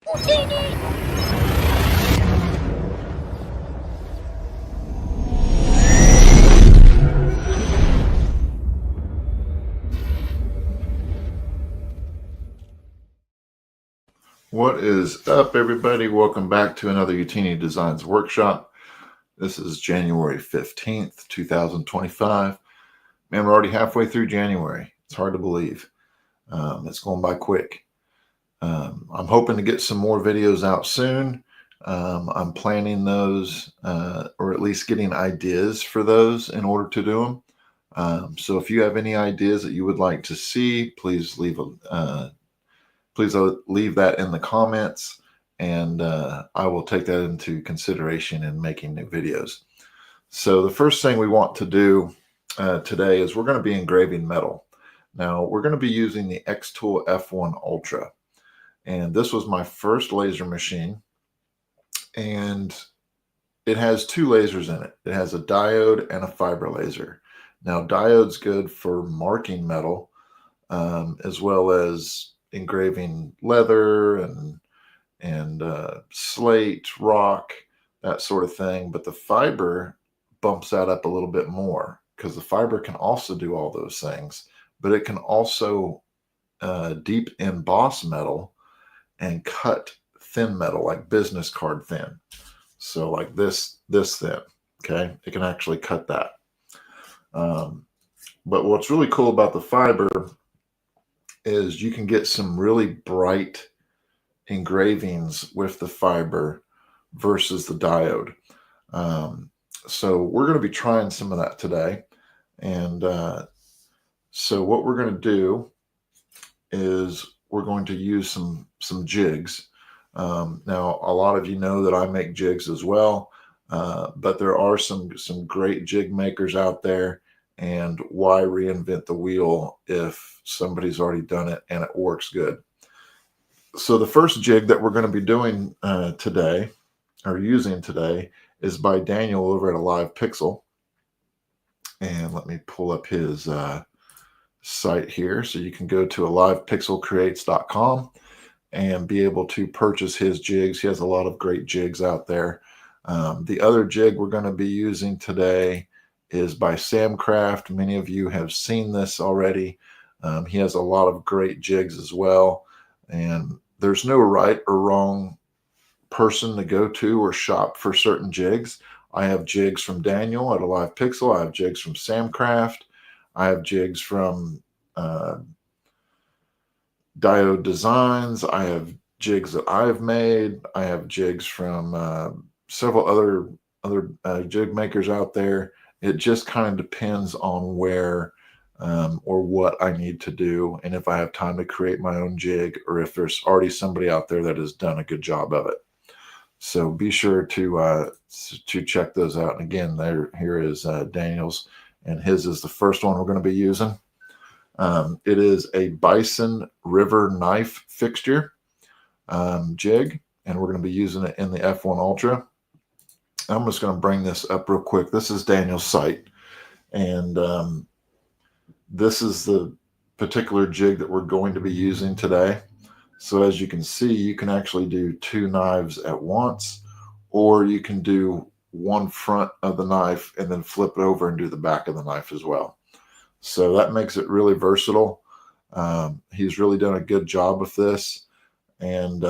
Utinni! What is up, everybody? Welcome back to another Utinni Designs Workshop. This is January 15th, 2025. Man, we're already halfway through January. It's hard to believe. It's going by quick. I'm hoping to get some more videos out soon. I'm planning those, or at least getting ideas for those in order to do them. So if you have any ideas that you would like to see, please leave that in the comments, and I will take that into consideration in making new videos. So the first thing we want to do today is we're going to be engraving metal. Now we're going to be using the XTool F1 Ultra, and this was my first laser machine, and it has two lasers in it. It has a diode and a fiber laser. Now diode's good for marking metal, as well as engraving leather and slate, rock, that sort of thing. But the fiber bumps that up a little bit more, because the fiber can also do all those things, but it can also deep emboss metal and cut thin metal, like business card thin. So like this thin, okay? It can actually cut that. But what's really cool about the fiber is you can get some really bright engravings with the fiber versus the diode. So we're going to be trying some of that today. And so what we're going to do is we're going to use some jigs. Now, a lot of you know that I make jigs as well, but there are some great jig makers out there. And why reinvent the wheel if somebody's already done it and it works good? So the first jig that we're going to be doing today, or using today, is by Daniel over at Alive Pixel. And let me pull up his site here. So you can go to alivepixelcreates.com and be able to purchase his jigs. He has a lot of great jigs out there. The other jig we're going to be using today is by SAMCRAFT. Many of you have seen this already. He has a lot of great jigs as well. And there's no right or wrong person to go to or shop for certain jigs. I have jigs from Daniel at Alive Pixel. I have jigs from SAMCRAFT. I have jigs from Utinni Designs. I have jigs that I've made. I have jigs from several other jig makers out there. It just kind of depends on where or what I need to do, and if I have time to create my own jig, or if there's already somebody out there that has done a good job of it. So be sure to check those out. And again, here is Daniel's, and his is the first one we're going to be using. It is a Bison River knife fixture jig, and we're going to be using it in the F1 Ultra. I'm just going to bring this up real quick. This is Daniel's site, and this is the particular jig that we're going to be using today. So as you can see, you can actually do two knives at once, or you can do one front of the knife and then flip it over and do the back of the knife as well. So that makes it really versatile. He's really done a good job with this, and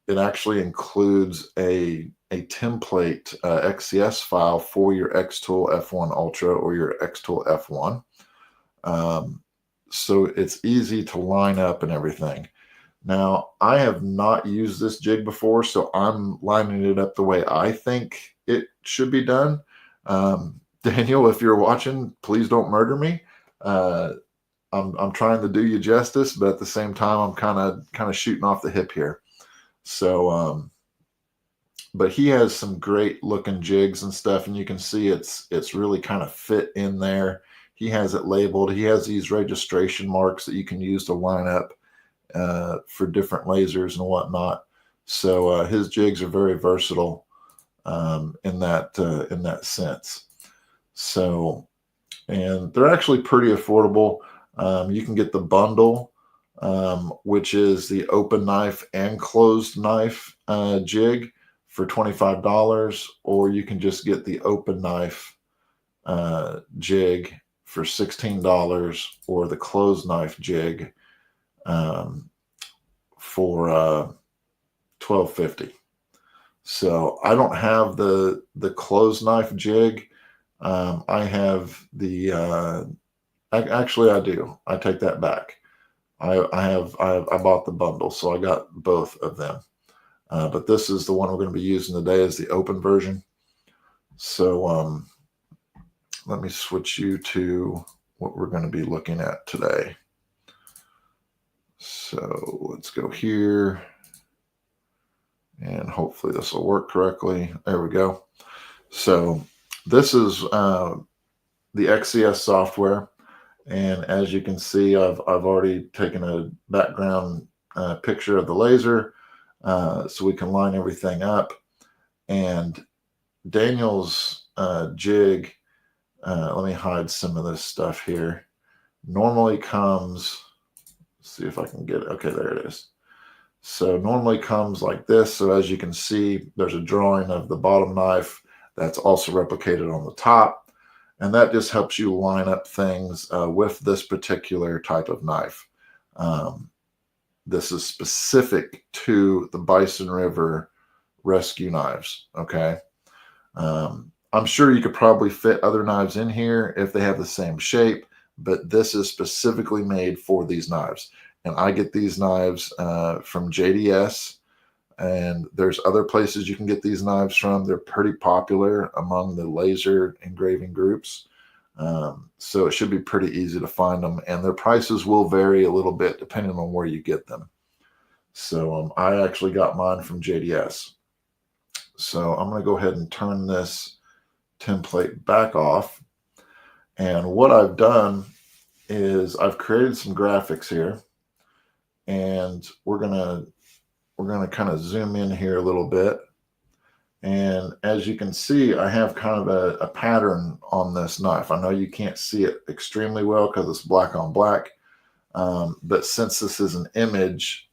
it actually includes a template XCS file for your XTool F1 Ultra or your XTool F1. So it's easy to line up and everything. Now, I have not used this jig before, so I'm lining it up the way I think it should be done. Daniel, if you're watching, please don't murder me. I'm trying to do you justice, but at the same time, I'm kind of shooting off the hip here. So, but he has some great looking jigs and stuff, and you can see it's really kind of fit in there. He has it labeled. He has these registration marks that you can use to line up for different lasers and whatnot. So his jigs are very versatile in that sense. So, and they're actually pretty affordable. You can get the bundle which is the open knife and closed knife jig for $25, or you can just get the open knife jig for $16, or the closed knife jig for $12.50. So I don't have the closed knife jig. I have the actually I do. I take that back. I bought the bundle, so I got both of them. But this is the one we're going to be using today, is the open version. So let me switch you to what we're going to be looking at today. So let's go here, and hopefully this will work correctly. There we go. So this is the XCS software. And as you can see, I've already taken a background picture of the laser so we can line everything up. And Daniel's jig, let me hide some of this stuff here, normally comes, let's see if I can get it. Okay, there it is. So normally comes like this. So as you can see, there's a drawing of the bottom knife that's also replicated on the top. And that just helps you line up things with this particular type of knife. This is specific to the Bison River rescue knives, okay? I'm sure you could probably fit other knives in here if they have the same shape, but this is specifically made for these knives. And I get these knives from JDS. And there's other places you can get these knives from. They're pretty popular among the laser engraving groups. So it should be pretty easy to find them. And their prices will vary a little bit depending on where you get them. So I actually got mine from JDS. So I'm going to go ahead and turn this template back off. And what I've done is I've created some graphics here. And we're going to kind of zoom in here a little bit. And as you can see, I have kind of a pattern on this knife. I know you can't see it extremely well because it's black on black. But since this is an image,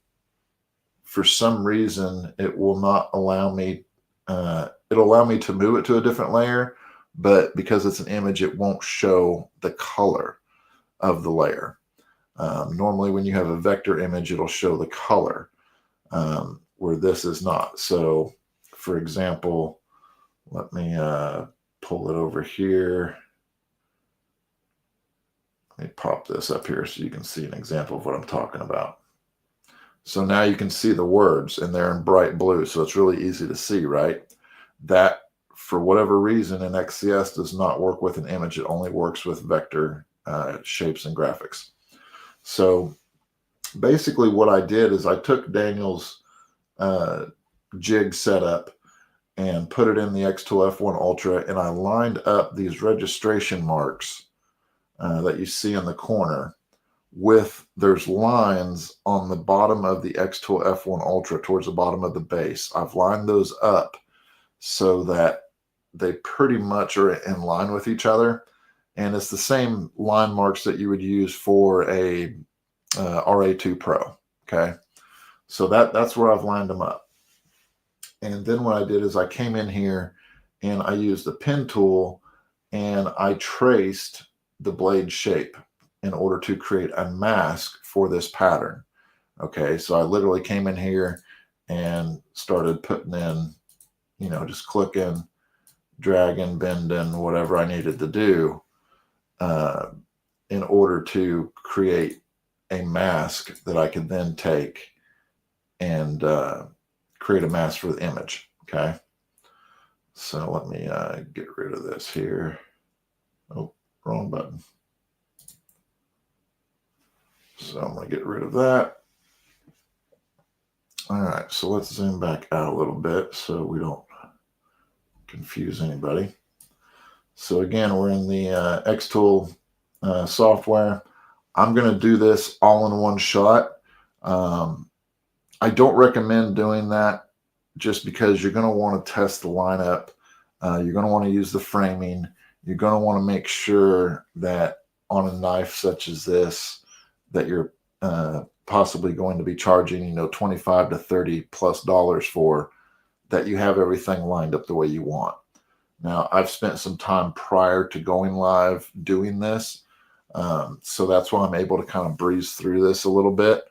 for some reason, it will not allow me, it'll allow me to move it to a different layer. But because it's an image, it won't show the color of the layer. Normally, when you have a vector image, it'll show the color. Where this is not. So, for example, let me pull it over here. Let me pop this up here so you can see an example of what I'm talking about. So now you can see the words, and they're in bright blue, so it's really easy to see, right? That, for whatever reason, in XCS does not work with an image. It only works with vector shapes and graphics. So basically what I did is I took Daniel's jig setup and put it in the XTool F1 Ultra, and I lined up these registration marks that you see in the corner with, there's lines on the bottom of the XTool F1 Ultra towards the bottom of the base. I've lined those up so that they pretty much are in line with each other, and it's the same line marks that you would use for a RA2 Pro, okay? So that's where I've lined them up. And then what I did is I came in here and I used the pen tool and I traced the blade shape in order to create a mask for this pattern. Okay, so I literally came in here and started putting in, you know, just clicking, dragging, bending, whatever I needed to do in order to create a mask that I could then take and create a mask for the image. Okay, so let me get rid of this here. Oh, wrong button. So I'm going to get rid of that. All right, so let's zoom back out a little bit so we don't confuse anybody. So again, we're in the XTool software. I'm going to do this all in one shot. I don't recommend doing that just because you're going to want to test the lineup. You're going to want to use the framing. You're going to want to make sure that on a knife such as this, that you're possibly going to be charging, you know, $25 to $30+ for, that you have everything lined up the way you want. Now, I've spent some time prior to going live doing this, so that's why I'm able to kind of breeze through this a little bit,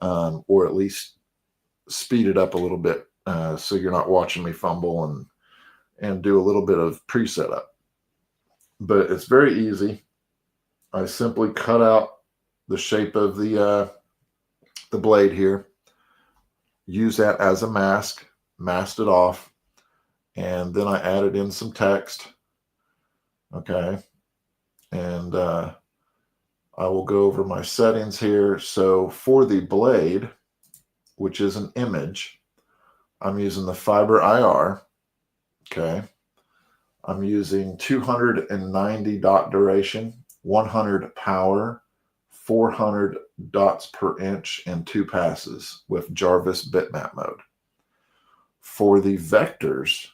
or at least speed it up a little bit, so you're not watching me fumble and do a little bit of pre-setup. But it's very easy. I simply cut out the shape of the blade here, use that as a mask, masked it off, and then I added in some text. Okay, and I will go over my settings here. So for the blade, which is an image, I'm using the fiber IR. Okay, I'm using 290 dot duration, 100 power, 400 dots per inch, and 2 passes with Jarvis bitmap mode. For the vectors,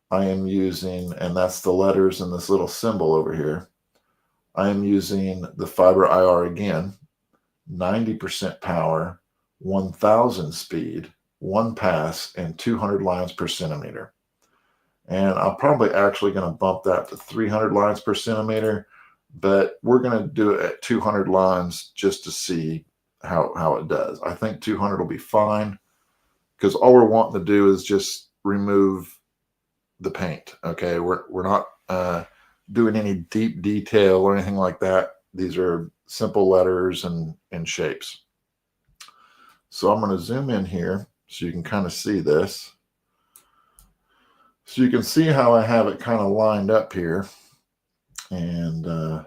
I am using, and that's the letters and this little symbol over here, I am using the fiber IR again, 90% power, 1000 speed, 1 pass, and 200 lines per centimeter. And I'm probably actually going to bump that to 300 lines per centimeter, but we're going to do it at 200 lines just to see how it does. I think 200 will be fine, because all we're wanting to do is just remove the paint. Okay, we're not doing any deep detail or anything like that. These are simple letters and shapes. So I'm going to zoom in here so you can kind of see this. So you can see how I have it kind of lined up here. And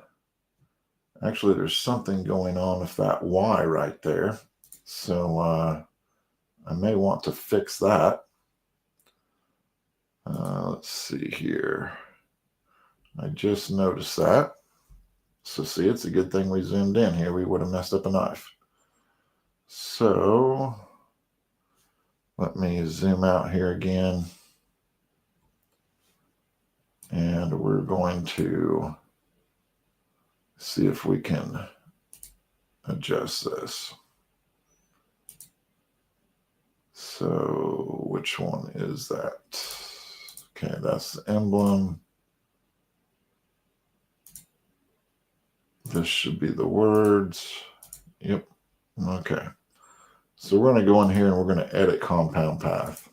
actually there's something going on with that Y right there. So I may want to fix that. Let's see here. I just noticed that. So see, it's a good thing we zoomed in here. We would have messed up a knife. So let me zoom out here again. And we're going to see if we can adjust this. So which one is that? Okay, that's the emblem. This should be the words. Yep. Okay. So we're going to go in here and we're going to edit compound path.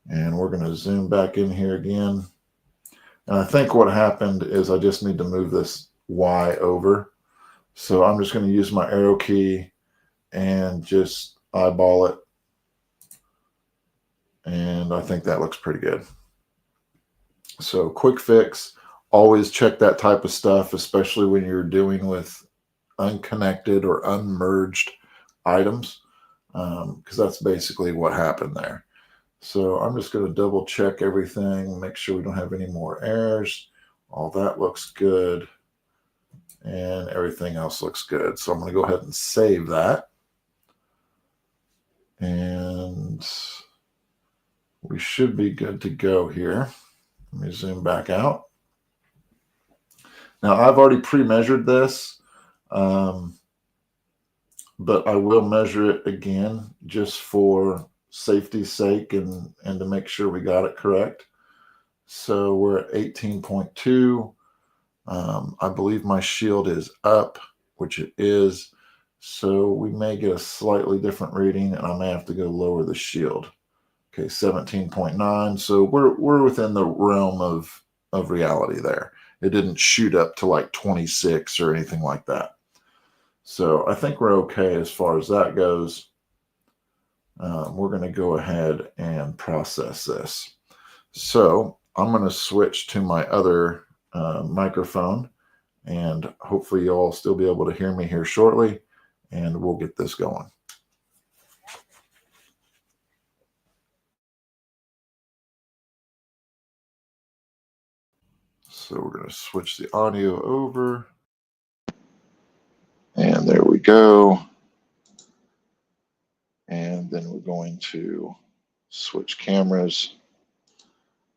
And we're going to zoom back in here again. And I think what happened is I just need to move this Y over. So I'm just going to use my arrow key and just eyeball it. And I think that looks pretty good. So quick fix, always check that type of stuff, especially when you're dealing with unconnected or unmerged items, because that's basically what happened there. So I'm just going to double check everything, make sure we don't have any more errors. All that looks good. And everything else looks good. So I'm going to go ahead and save that. And we should be good to go here. Let me zoom back out. Now I've already pre-measured this, but I will measure it again just for safety's sake and to make sure we got it correct. So we're at 18.2. I believe my shield is up, which it is. So we may get a slightly different reading, and I may have to go lower the shield. Okay, 17.9. So we're within the realm of reality there. It didn't shoot up to like 26 or anything like that. So I think we're okay as far as that goes. We're going to go ahead and process this. So I'm going to switch to my other microphone, and hopefully you'll all still be able to hear me here shortly, and we'll get this going. So we're going to switch the audio over. And there we go. And then we're going to switch cameras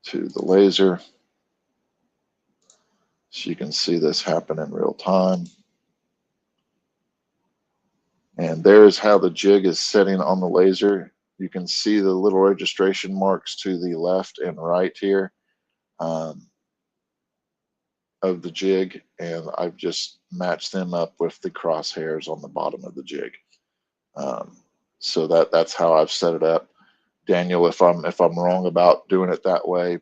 to the laser, so you can see this happen in real time. And there's how the jig is setting on the laser. You can see the little registration marks to the left and right here of the jig, and I've just matched them up with the crosshairs on the bottom of the jig. So that's how I've set it up. Daniel, if I'm wrong about doing it that way,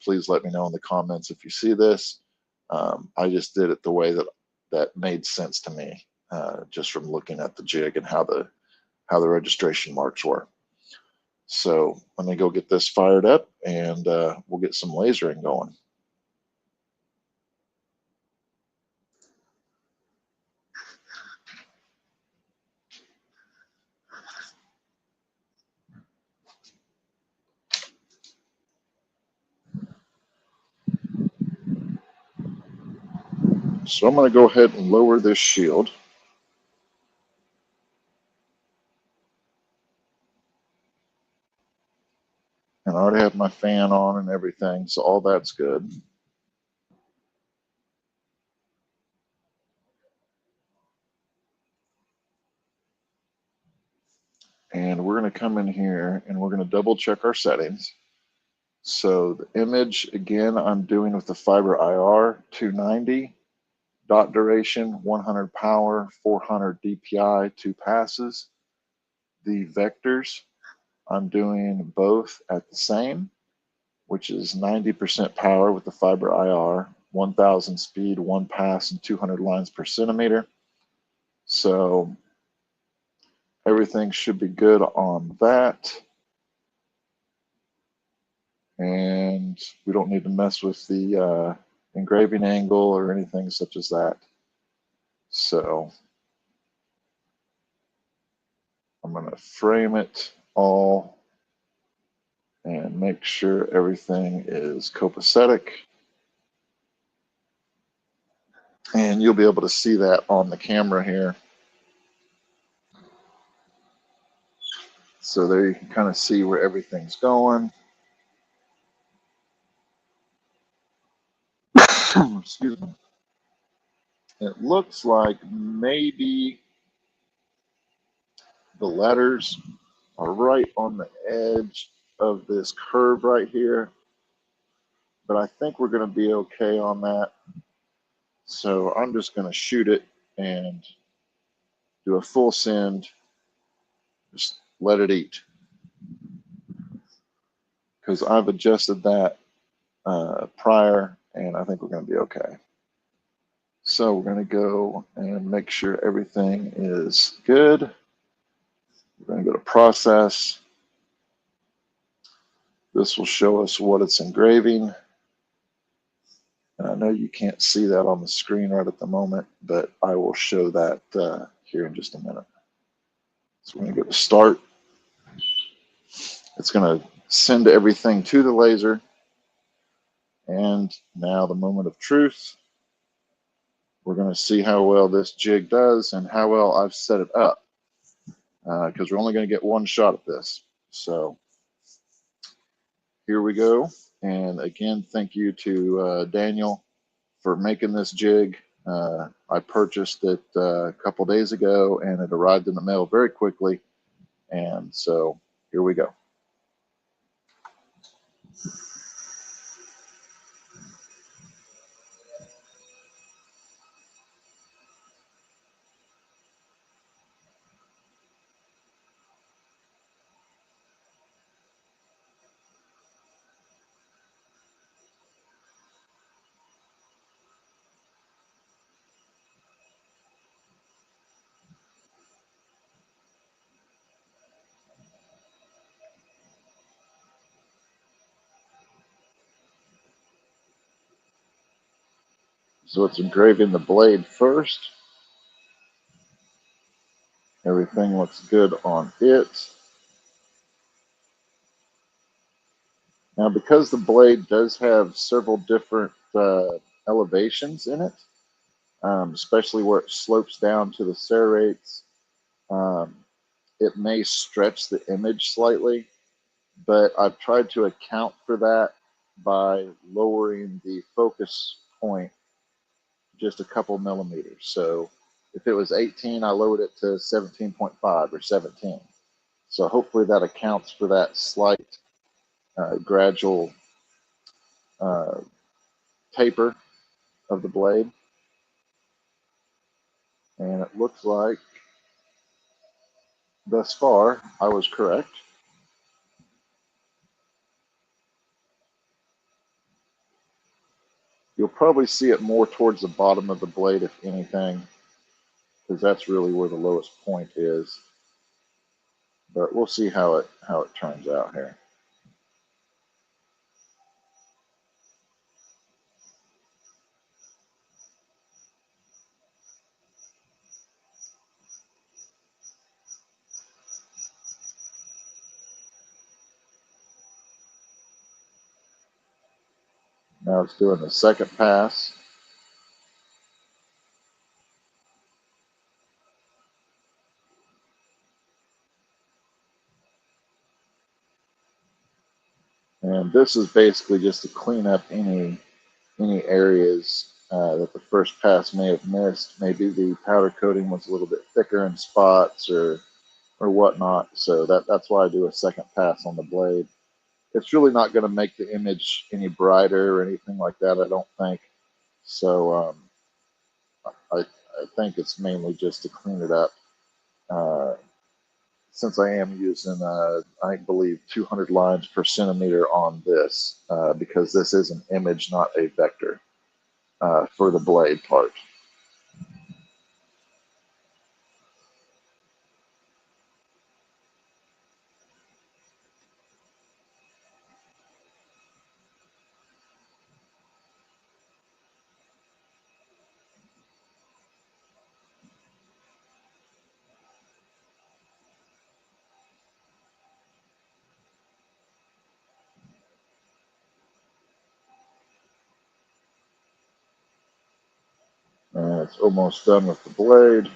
please let me know in the comments if you see this. I just did it the way that made sense to me, just from looking at the jig and how the registration marks were. So let me go get this fired up, and we'll get some lasering going. So I'm going to go ahead and lower this shield. And I already have my fan on and everything, so all that's good. And we're going to come in here and we're going to double check our settings. So the image, again, I'm doing with the Fiber IR 290, dot duration, 100 power, 400 DPI, 2 passes. The vectors, I'm doing both at the same, which is 90% power with the Fiber IR, 1000 speed, 1 pass, and 200 lines per centimeter. So everything should be good on that. And we don't need to mess with the engraving angle or anything such as that. So I'm going to frame it all and make sure everything is copacetic. And you'll be able to see that on the camera here. So there you can kind of see where everything's going. Excuse me. It looks like maybe the letters are right on the edge of this curve right here, but I think we're going to be okay on that. So I'm just going to shoot it and do a full send, just let it eat, because I've adjusted that prior, and I think we're going to be okay. So we're going to go and make sure everything is good. We're going to go to process. This will show us what it's engraving. And I know you can't see that on the screen right at the moment, but I will show that here in just a minute. So we're going to go to start. It's going to send everything to the laser. And now the moment of truth. We're going to see how well this jig does and how well I've set it up, because we're only going to get one shot at this. So here we go. And again, thank you to Daniel for making this jig. I purchased it a couple days ago, and it arrived in the mail very quickly. And so here we go. So it's engraving the blade first. Everything looks good on it. Now, because the blade does have several different elevations in it, especially where it slopes down to the serrates, it may stretch the image slightly, but I've tried to account for that by lowering the focus point just a couple millimeters. So If it was 18, I lowered it to 17.5 or 17. So hopefully that accounts for that slight gradual taper of the blade. And it looks like thus far I was correct. You'll probably see it more towards the bottom of the blade, if anything, because that's really where the lowest point is. But we'll see how it turns out here. Now it's doing the second pass. And this is basically just to clean up any areas that the first pass may have missed. Maybe the powder coating was a little bit thicker in spots or whatnot. So that's why I do a second pass on the blade. It's really not going to make the image any brighter or anything like that, I don't think. So I think it's mainly just to clean it up. Since I am using, I believe, 200 lines per centimeter on this, because this is an image, not a vector, for the blade part. And it's almost done with the blade.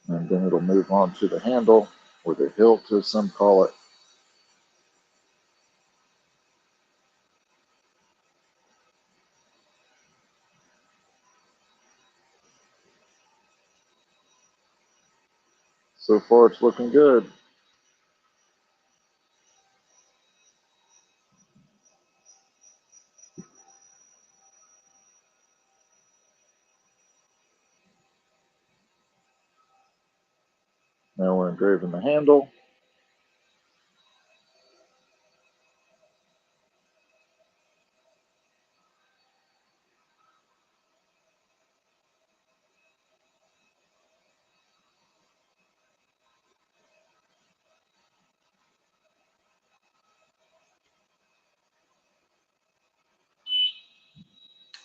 And then it'll move on to the handle, or the hilt as some call it. So far it's looking good. Now we're engraving the handle.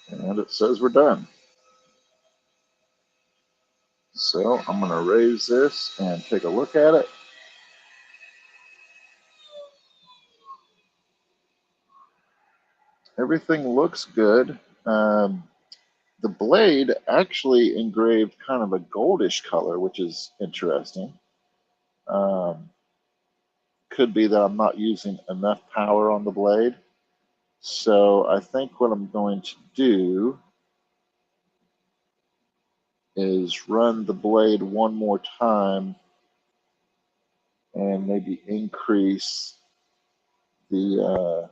And it says we're done. So I'm going to raise this and take a look at it. Everything looks good. The blade actually engraved kind of a goldish color, which is interesting. Could be that I'm not using enough power on the blade. So I think what I'm going to do is run the blade one more time and maybe increase the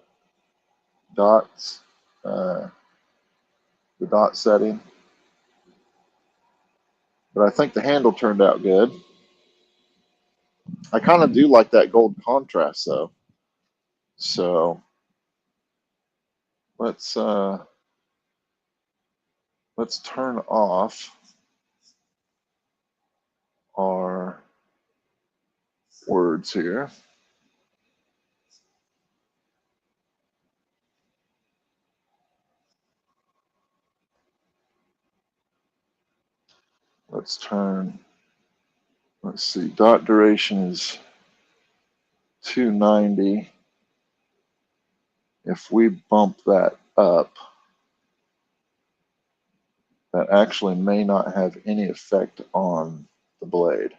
dots, the dot setting. But I think the handle turned out good. I kind of do like that gold contrast though. So let's turn off our words here. Let's see, dot duration is 290. If we bump that up, that actually may not have any effect on the blade,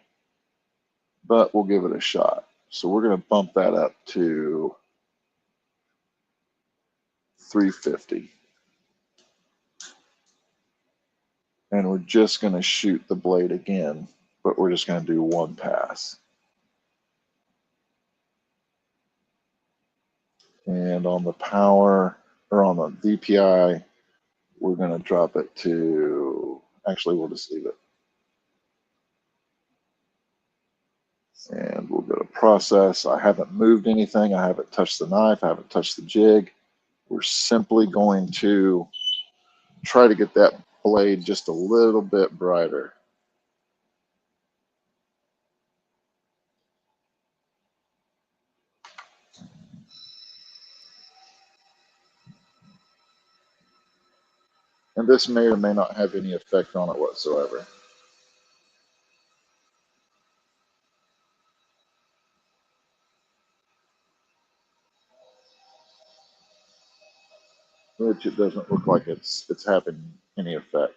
but we'll give it a shot. So we're going to bump that up to 350. And we're just going to shoot the blade again, but we're just going to do one pass. And on the power, or on the DPI, we're going to drop it to, actually, we'll just leave it. And we'll go to process. I haven't moved anything. I haven't touched the knife. I haven't touched the jig. We're simply going to try to get that blade just a little bit brighter. And this may or may not have any effect on it whatsoever. Which it doesn't look like it's having any effect.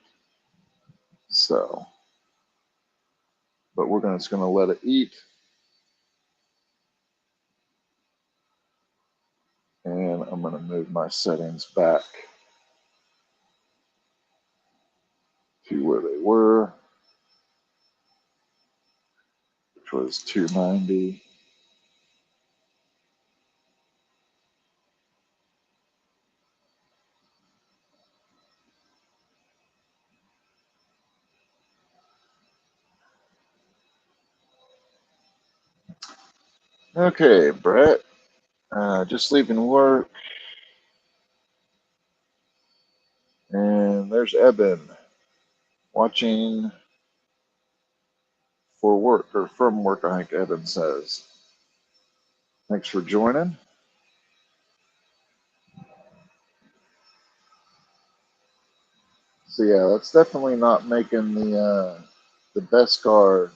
So, but we're just going to let it eat. And I'm going to move my settings back to where they were, which was 290. Okay, Brett, just leaving work. And there's Eben watching for work, or from work, I think Eben says. Thanks for joining. So yeah, that's definitely not making the Beskar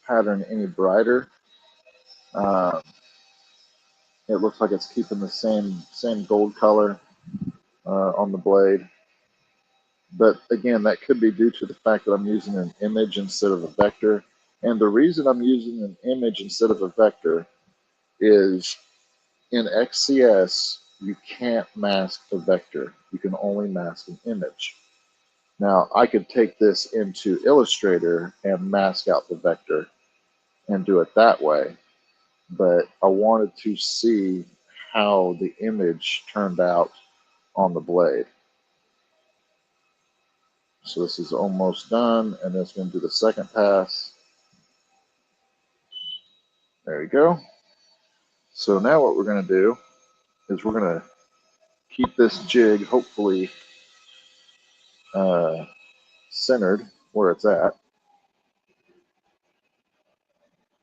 pattern any brighter. It looks like it's keeping the same gold color on the blade. But again, that could be due to the fact that I'm using an image instead of a vector. And the reason I'm using an image instead of a vector is in XCS, you can't mask a vector. You can only mask an image. Now, I could take this into Illustrator and mask out the vector and do it that way. But I wanted to see how the image turned out on the blade. So this is almost done, and it's going to do the second pass. There we go. So now what we're going to do is we're going to keep this jig hopefully centered where it's at.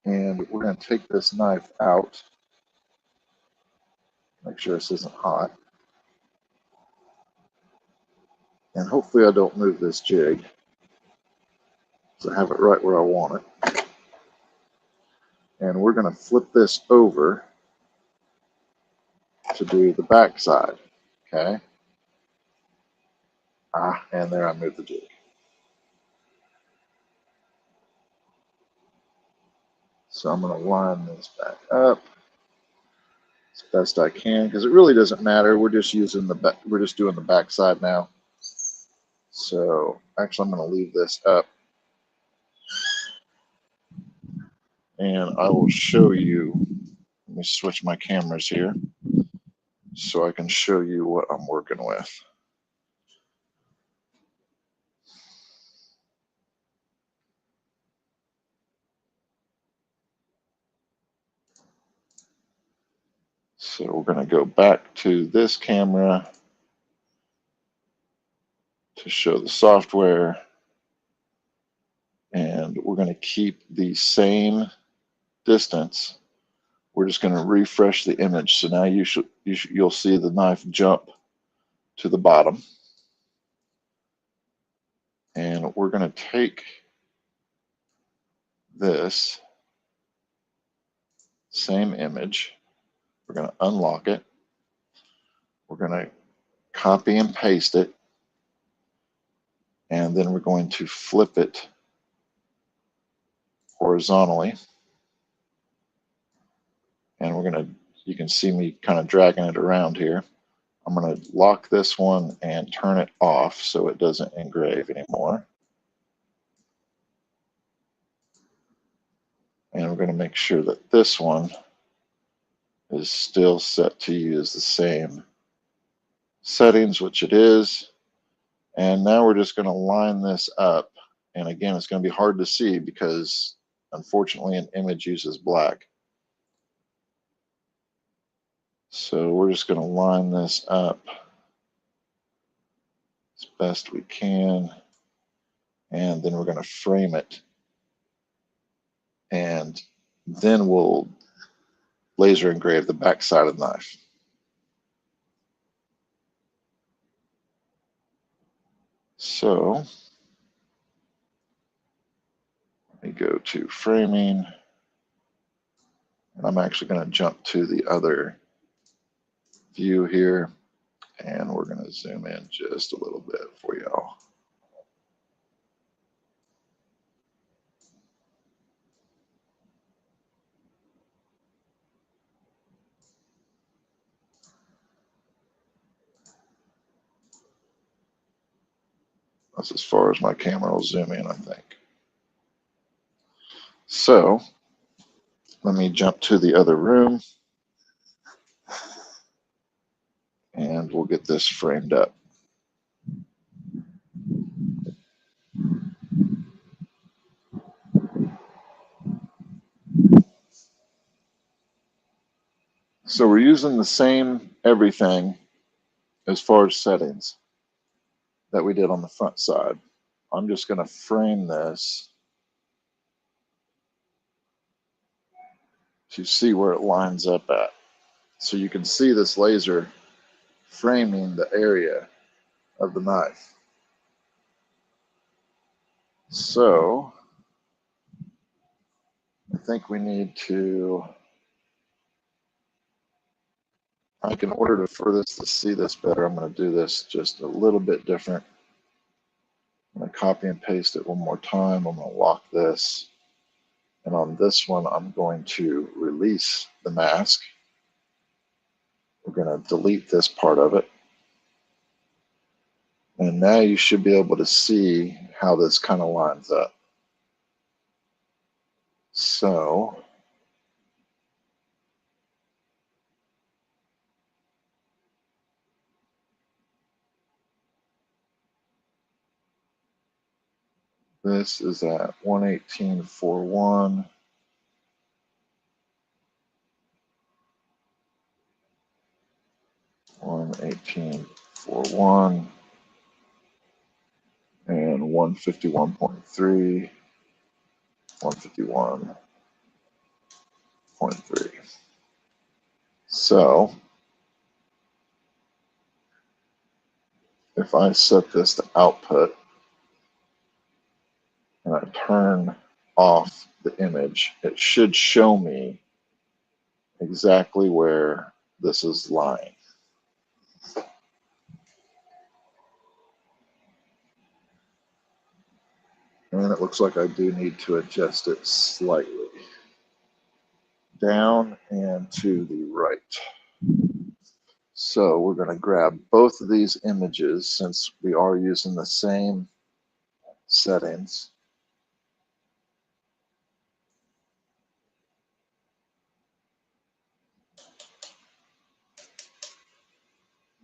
And we're going to take this knife out. Make sure this isn't hot. And hopefully I don't move this jig. So I have it right where I want it. And we're going to flip this over to do the back side. Okay. And there I moved the jig. So I'm going to line this back up as best I can, because it really doesn't matter. We're just using we're just doing the back side now. So actually I'm going to leave this up, and I will show you. Let me switch my cameras here so I can show you what I'm working with. So we're going to go back to this camera to show the software, and we're going to keep the same distance. We're just going to refresh the image. So now you'll see the knife jump to the bottom, and we're going to take this same image. We're going to unlock it. We're going to copy and paste it, and then we're going to flip it horizontally. And you can see me kind of dragging it around here. I'm going to lock this one and turn it off so it doesn't engrave anymore. And we're going to make sure that this one is still set to use the same settings, which it is. And now we're just going to line this up. And again, it's going to be hard to see because unfortunately an image uses black. So we're just going to line this up as best we can. And then we're going to frame it. And then we'll laser engrave the back side of the knife. So let me go to framing. And I'm actually going to jump to the other view here. And we're going to zoom in just a little bit for y'all. That's as far as my camera will zoom in, I think. So let me jump to the other room and we'll get this framed up. So we're using the same everything as far as settings that we did on the front side. I'm just going to frame this to see where it lines up at. So you can see this laser framing the area of the knife. So I think we need to, in order for this to see this better, I'm going to do this just a little bit different. I'm going to copy and paste it one more time. I'm going to lock this. And on this one, I'm going to release the mask. We're going to delete this part of it. And now you should be able to see how this kind of lines up. So this is at 118.41. And 151.3, 151.3. So if I set this to output and I turn off the image, it should show me exactly where this is lying. And it looks like I do need to adjust it slightly down and to the right. So we're going to grab both of these images since we are using the same settings.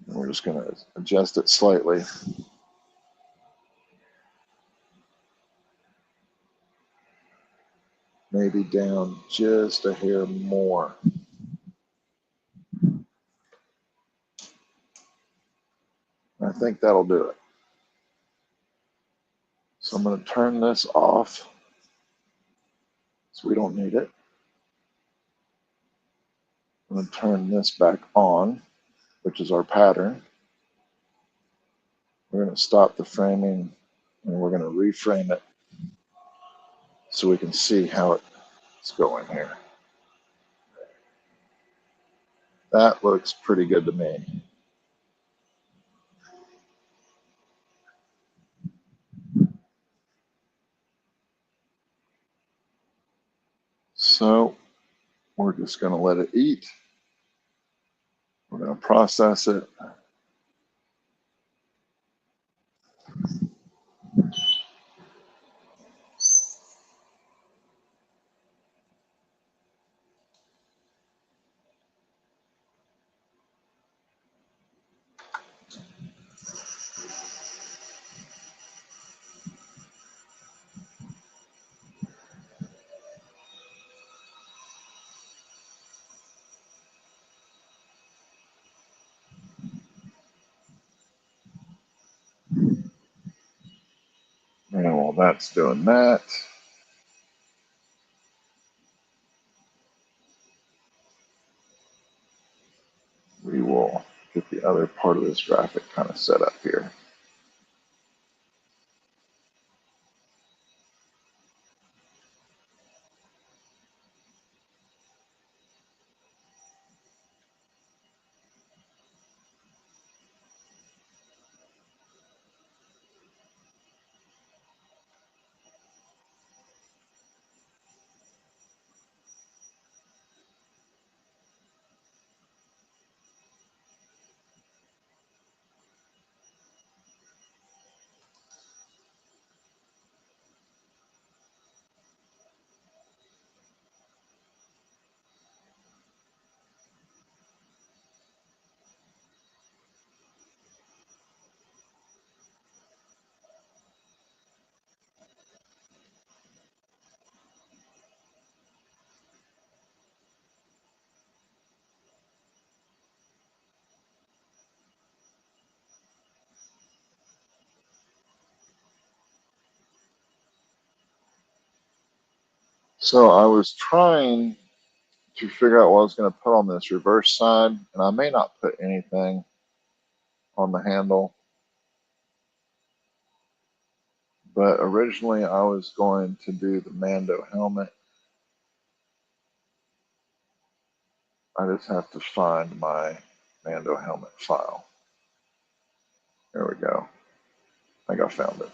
And we're just going to adjust it slightly. Maybe down just a hair more. I think that'll do it. So I'm going to turn this off so we don't need it. I'm going to turn this back on, which is our pattern. We're going to stop the framing and we're going to reframe it so we can see how it's going here. That looks pretty good to me. So we're just going to let it eat. We're going to process it. And while that's doing that, we will get the other part of this graphic kind of set up here. So I was trying to figure out what I was going to put on this reverse side, and I may not put anything on the handle, but originally I was going to do the Mando helmet. I just have to find my Mando helmet file. There we go. I think I found it.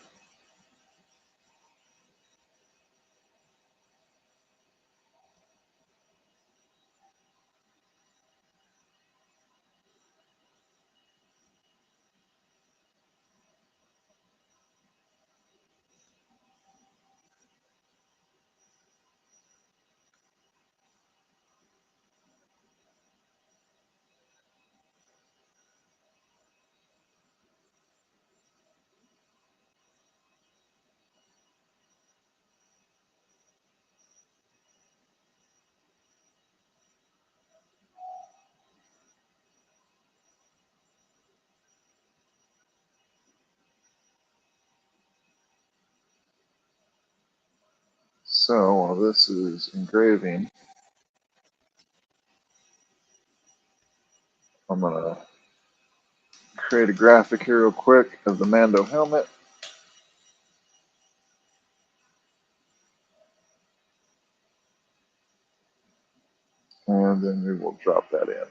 So while this is engraving, I'm going to create a graphic here real quick of the Mando helmet. And then we will drop that in.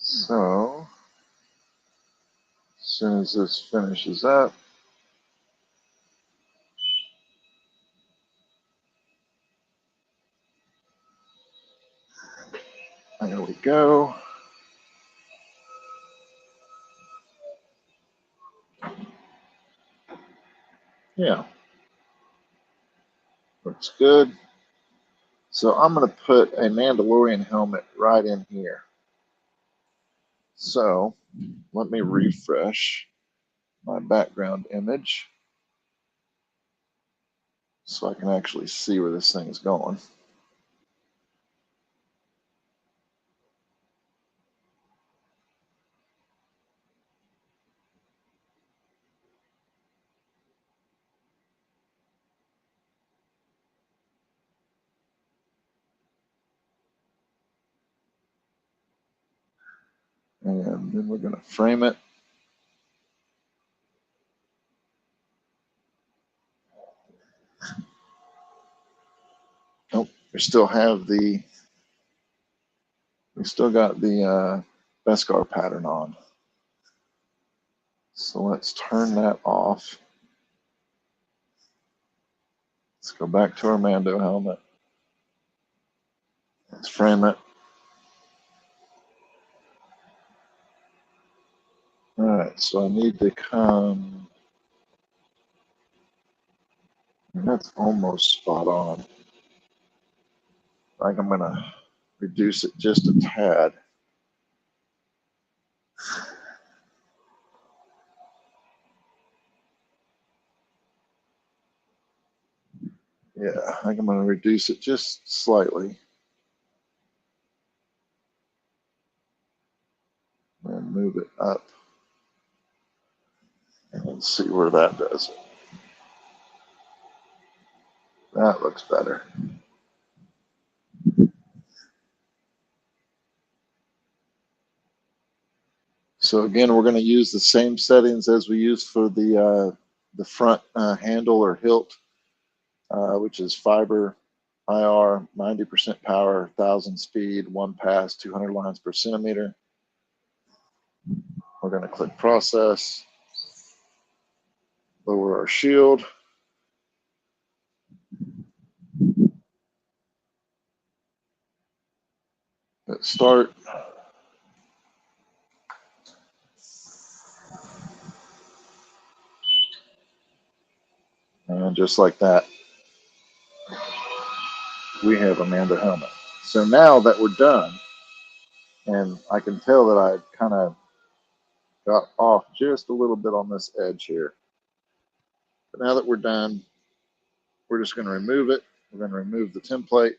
So as soon as this finishes up, there we go. Yeah, looks good. So I'm going to put a Mandalorian helmet right in here. So let me refresh my background image so I can actually see where this thing is going. And then we're going to frame it. Oh, we still got the Beskar pattern on. So let's turn that off. Let's go back to our Mando helmet. Let's frame it. All right, so I need to come, and that's almost spot on. I think I'm gonna reduce it just a tad. Yeah, I think I'm gonna reduce it just slightly. And move it up. And let's see where that does it. That looks better. So again, we're going to use the same settings as we used for the front handle or hilt, which is fiber, IR, 90% power, 1,000 speed, 1 pass, 200 lines per centimeter. We're going to click process, lower our shield. Let's start. And just like that, we have a Mando helmet. So now that we're done, and I can tell that I kind of got off just a little bit on this edge here. But now that we're done, we're just going to remove it. We're going to remove the template.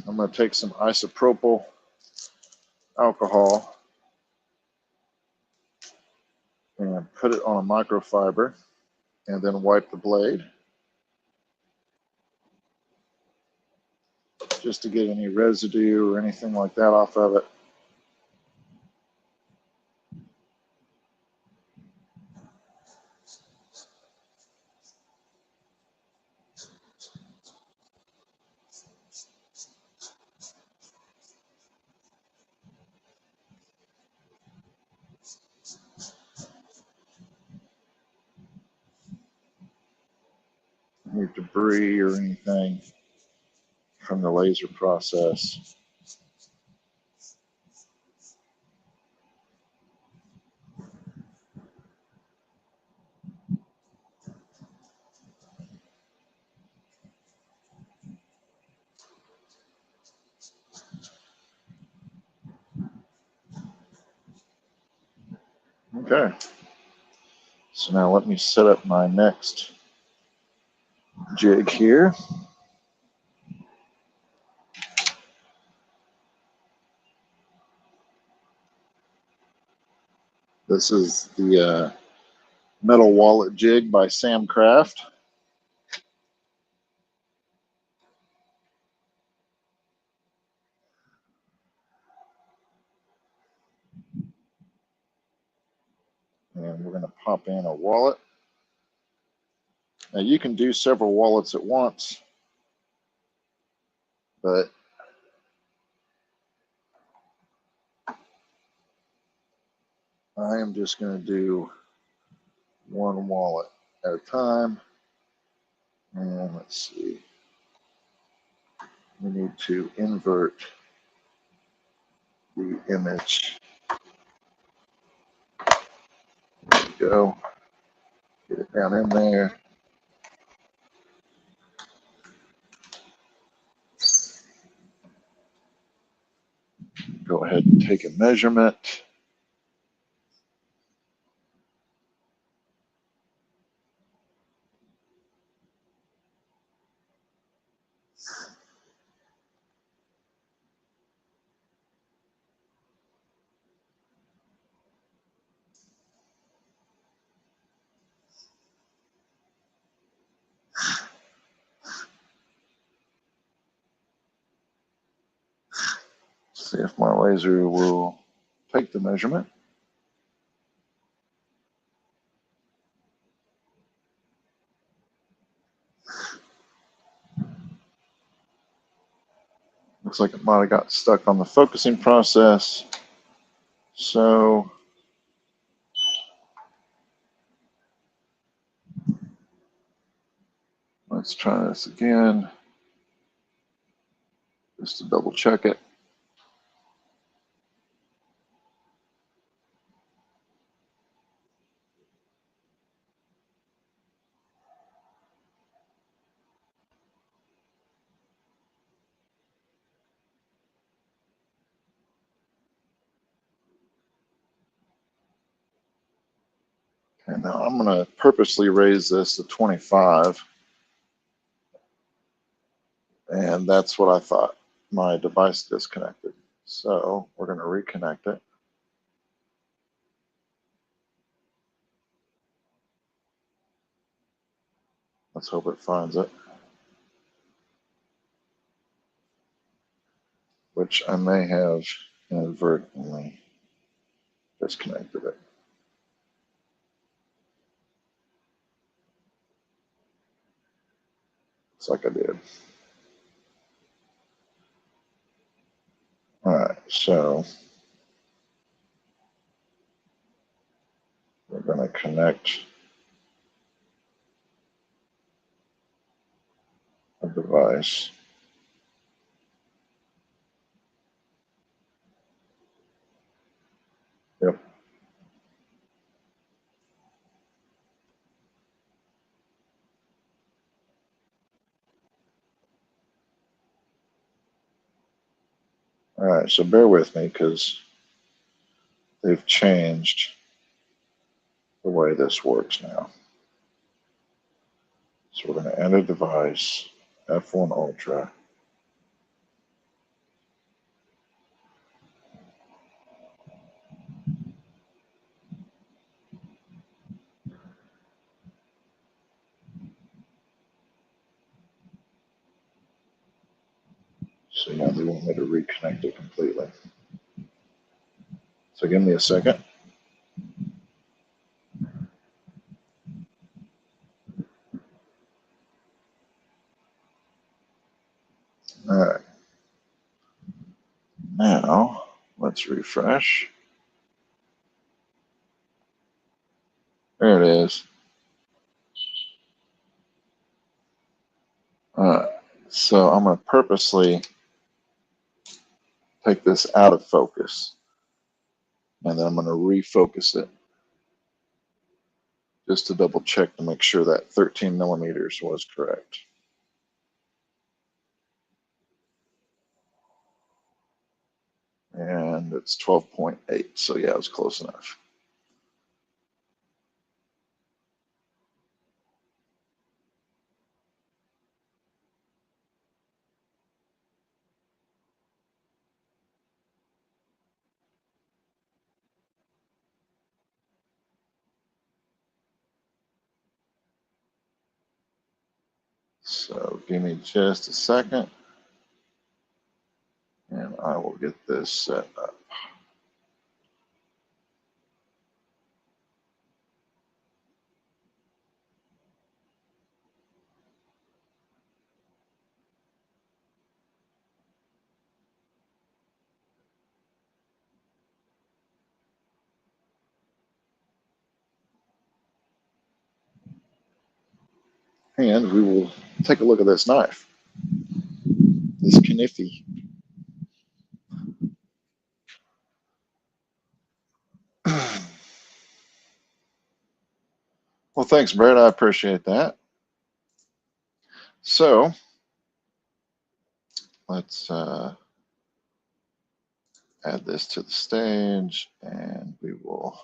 I'm going to take some isopropyl alcohol and put it on a microfiber and then wipe the blade just to get any residue or anything like that off of it. Any debris or anything from the laser process. Okay, so now let me set up my next jig here. This is the Metal Wallet jig by SAMCRAFT. And we're going to pop in a wallet. Now you can do several wallets at once, but I am just going to do one wallet at a time. And let's see, we need to invert the image. There we go. Get it down in there. Go ahead and take a measurement. Let's see if my laser will take the measurement. Looks like it might have got stuck on the focusing process. So let's try this again, just to double check it. And now I'm going to purposely raise this to 25. And that's what I thought. My device disconnected. So we're going to reconnect it. Let's hope it finds it. Which I may have inadvertently disconnected it. Looks like I did. All right, so we're going to connect a device. Yep. All right, so bear with me because they've changed the way this works now. So we're going to enter device, F1 Ultra. So now they want me to reconnect it completely. So give me a second. All right. Now let's refresh. There it is. So I'm going to purposely take this out of focus, and then I'm going to refocus it just to double check to make sure that 13 millimeters was correct. And it's 12.8, so yeah, it was close enough. So give me just a second, and I will get this set up. And we will take a look at this knife, this Kniffy. Well, thanks, Brett. I appreciate that. So let's add this to the stage, and we will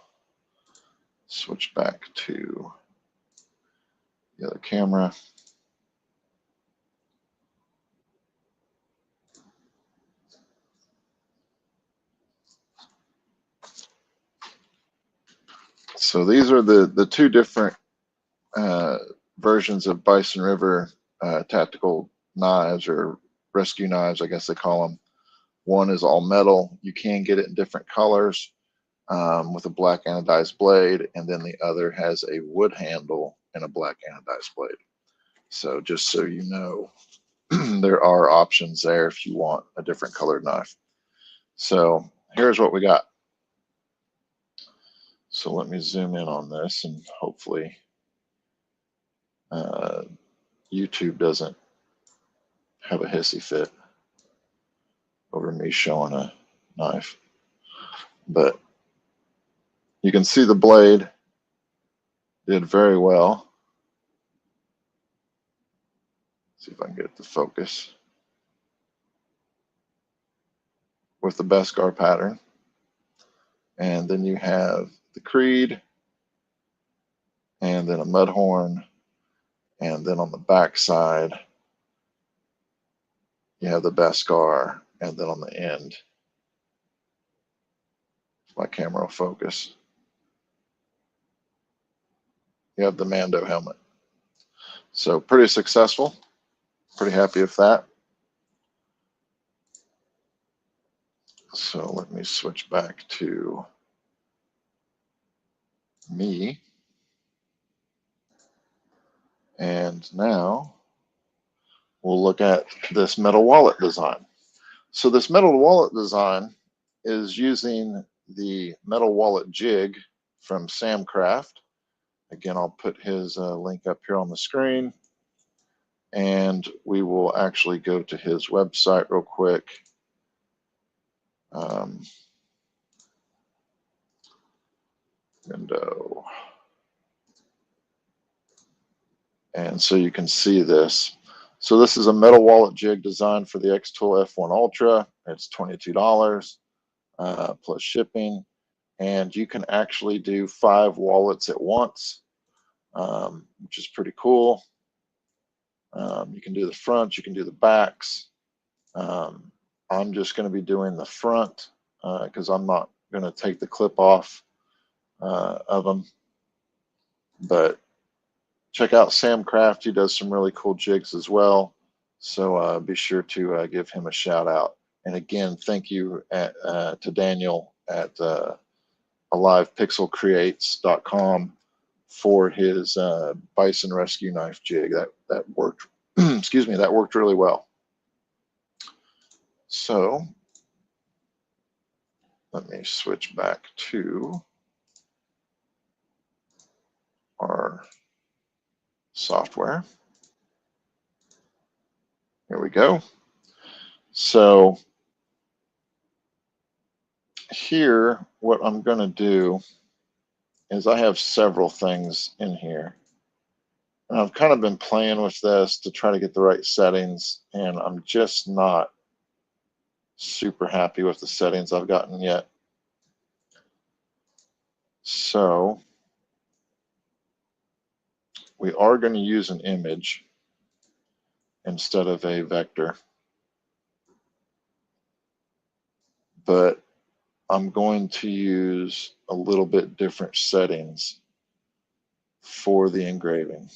switch back to the other camera. So these are the two different versions of Bison River tactical knives, or rescue knives, I guess they call them. One is all metal. You can get it in different colors with a black anodized blade, and then the other has a wood handle and a black anodized blade. So just so you know, there are options there if you want a different colored knife. So here's what we got. So let me zoom in on this, and hopefully YouTube doesn't have a hissy fit over me showing a knife. But you can see the blade did very well. See if I can get it to focus. With the Beskar pattern. And then you have the Creed, and then a Mudhorn, and then on the back side you have the Beskar, and then on the end, if my camera will focus, you have the Mando helmet. So pretty successful, pretty happy with that. So let me switch back to me. And now we'll look at this metal wallet design. So this metal wallet design is using the metal wallet jig from SAMCRAFT. Again, I'll put his link up here on the screen, and we will actually go to his website real quick. Window. And so you can see this. So this is a metal wallet jig designed for the XTool F1 Ultra. It's $22 plus shipping. And you can actually do 5 wallets at once, which is pretty cool. You can do the front, you can do the backs. I'm just going to be doing the front because I'm not going to take the clip off of them. But check out SAMCRAFT. He does some really cool jigs as well. So be sure to give him a shout out. And again, thank you to Daniel at AlivePixelCreates.com for his bison rescue knife jig. That worked. Excuse me, that worked really well. So let me switch back to our software. Here we go. So here, what I'm going to do is I have several things in here. And I've kind of been playing with this to try to get the right settings, and I'm just not super happy with the settings I've gotten yet. So we are going to use an image instead of a vector. But I'm going to use a little bit different settings for the engraving.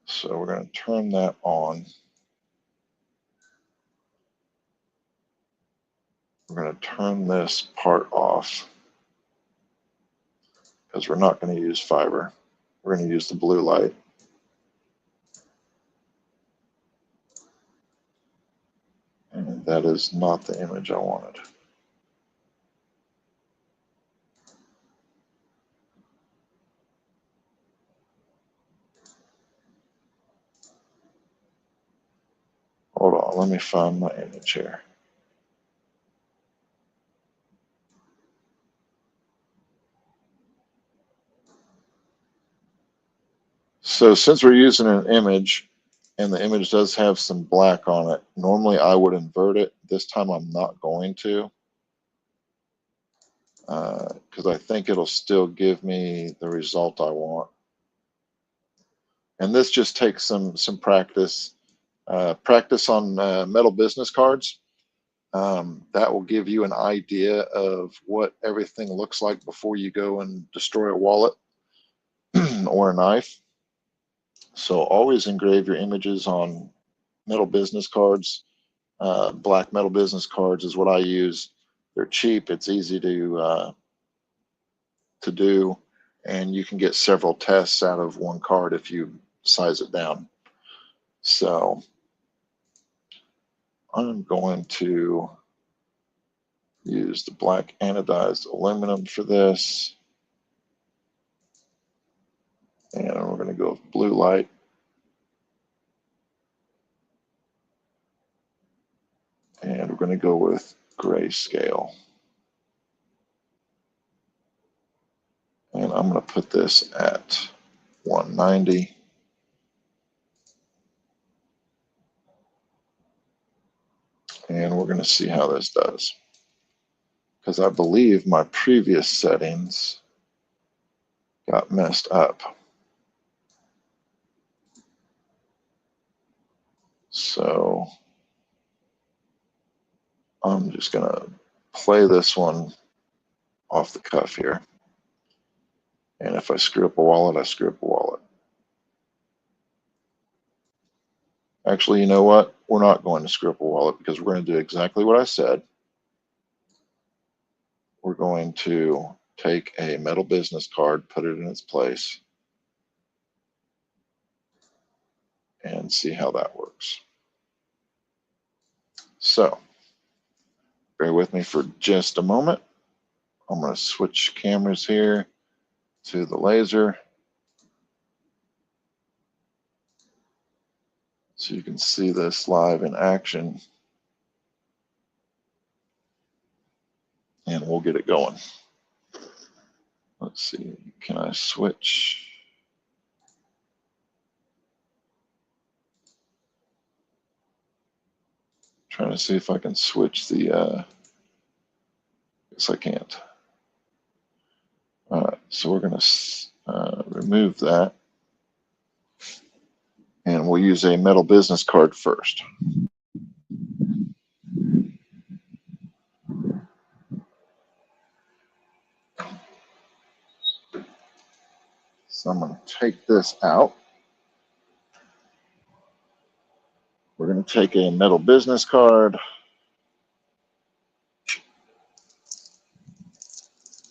So we're going to turn that on. We're going to turn this part off because we're not going to use fiber. We're going to use the blue light. And that is not the image I wanted. Hold on, let me find my image here. So since we're using an image, and the image does have some black on it, normally I would invert it. This time I'm not going to, because I think it'll still give me the result I want. And this just takes some practice. Practice on metal business cards. That will give you an idea of what everything looks like before you go and destroy a wallet or a knife. So always engrave your images on metal business cards. Black metal business cards is what I use. They're cheap. It's easy to do, and you can get several tests out of one card if you size it down. So I'm going to use the black anodized aluminum for this, and we're going to go with blue light. And we're going to go with grayscale. And I'm going to put this at 190. And we're going to see how this does. Because I believe my previous settings got messed up. So I'm just going to play this one off the cuff here. And if I screw up a wallet, I screw up a wallet. Actually, you know what? We're not going to screw up a wallet because we're going to do exactly what I said. We're going to take a metal business card, put it in its place, and see how that works. So, bear with me for just a moment. I'm going to switch cameras here to the laser so you can see this live in action, and we'll get it going. Let's see, can I switch? Trying to see if I can switch the, yes I can't. All right, so we're going to remove that, and we'll use a metal business card first. So I'm going to take this out. We're going to take a metal business card.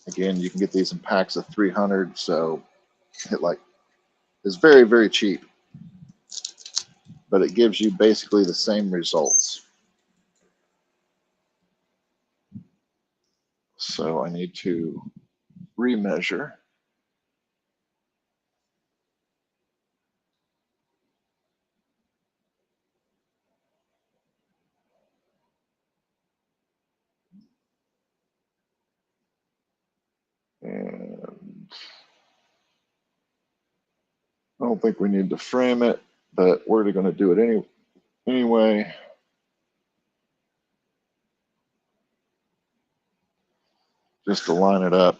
Again, you can get these in packs of 300, so it is very, very cheap. But it gives you basically the same results. So I need to remeasure. And I don't think we need to frame it, but we're going to do it anyway. Just to line it up.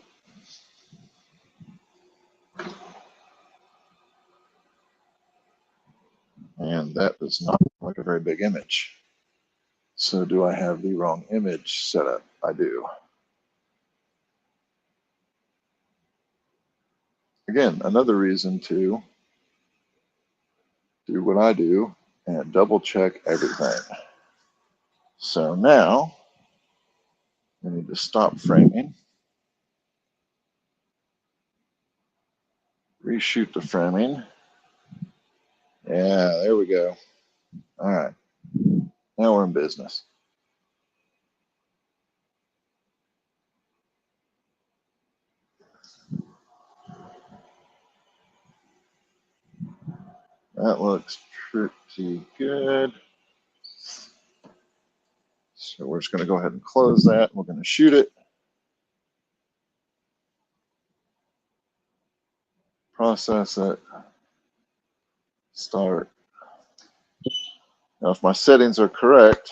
And that does not look like a very big image. So do I have the wrong image set up? I do. Again, another reason to do what I do and double check everything. So now we need to stop framing, reshoot the framing. Yeah, there we go. All right, now we're in business. That looks pretty good. So we're just going to go ahead and close that. We're going to shoot it. Process it. Start. Now, if my settings are correct,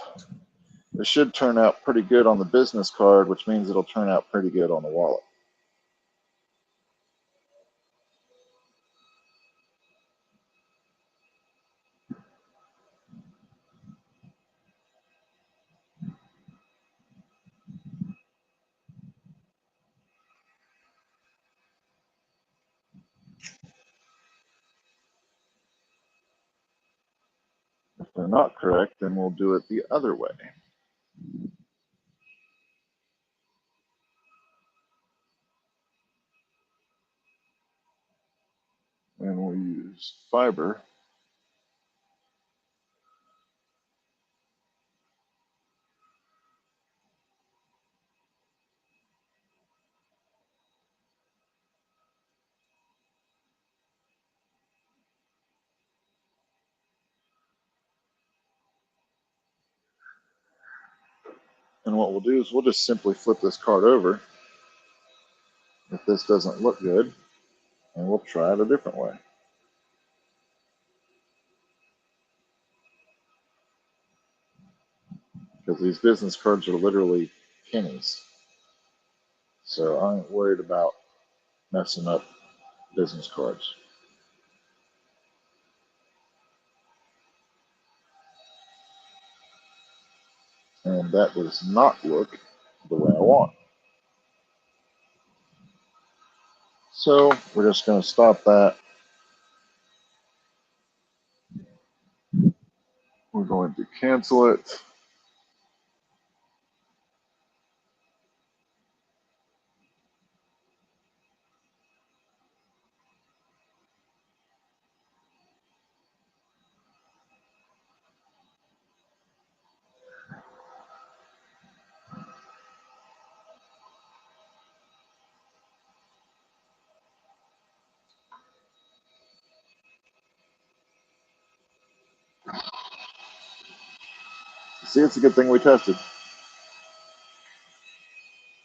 it should turn out pretty good on the business card, which means it'll turn out pretty good on the wallet. If they're not correct, then we'll do it the other way. And we'll use fiber. And what we'll do is we'll just simply flip this card over if this doesn't look good, and we'll try it a different way. Because these business cards are literally pennies. So I ain't worried about messing up business cards. And that does not look the way I want. So we're just going to stop that. We're going to cancel it. See, it's a good thing we tested.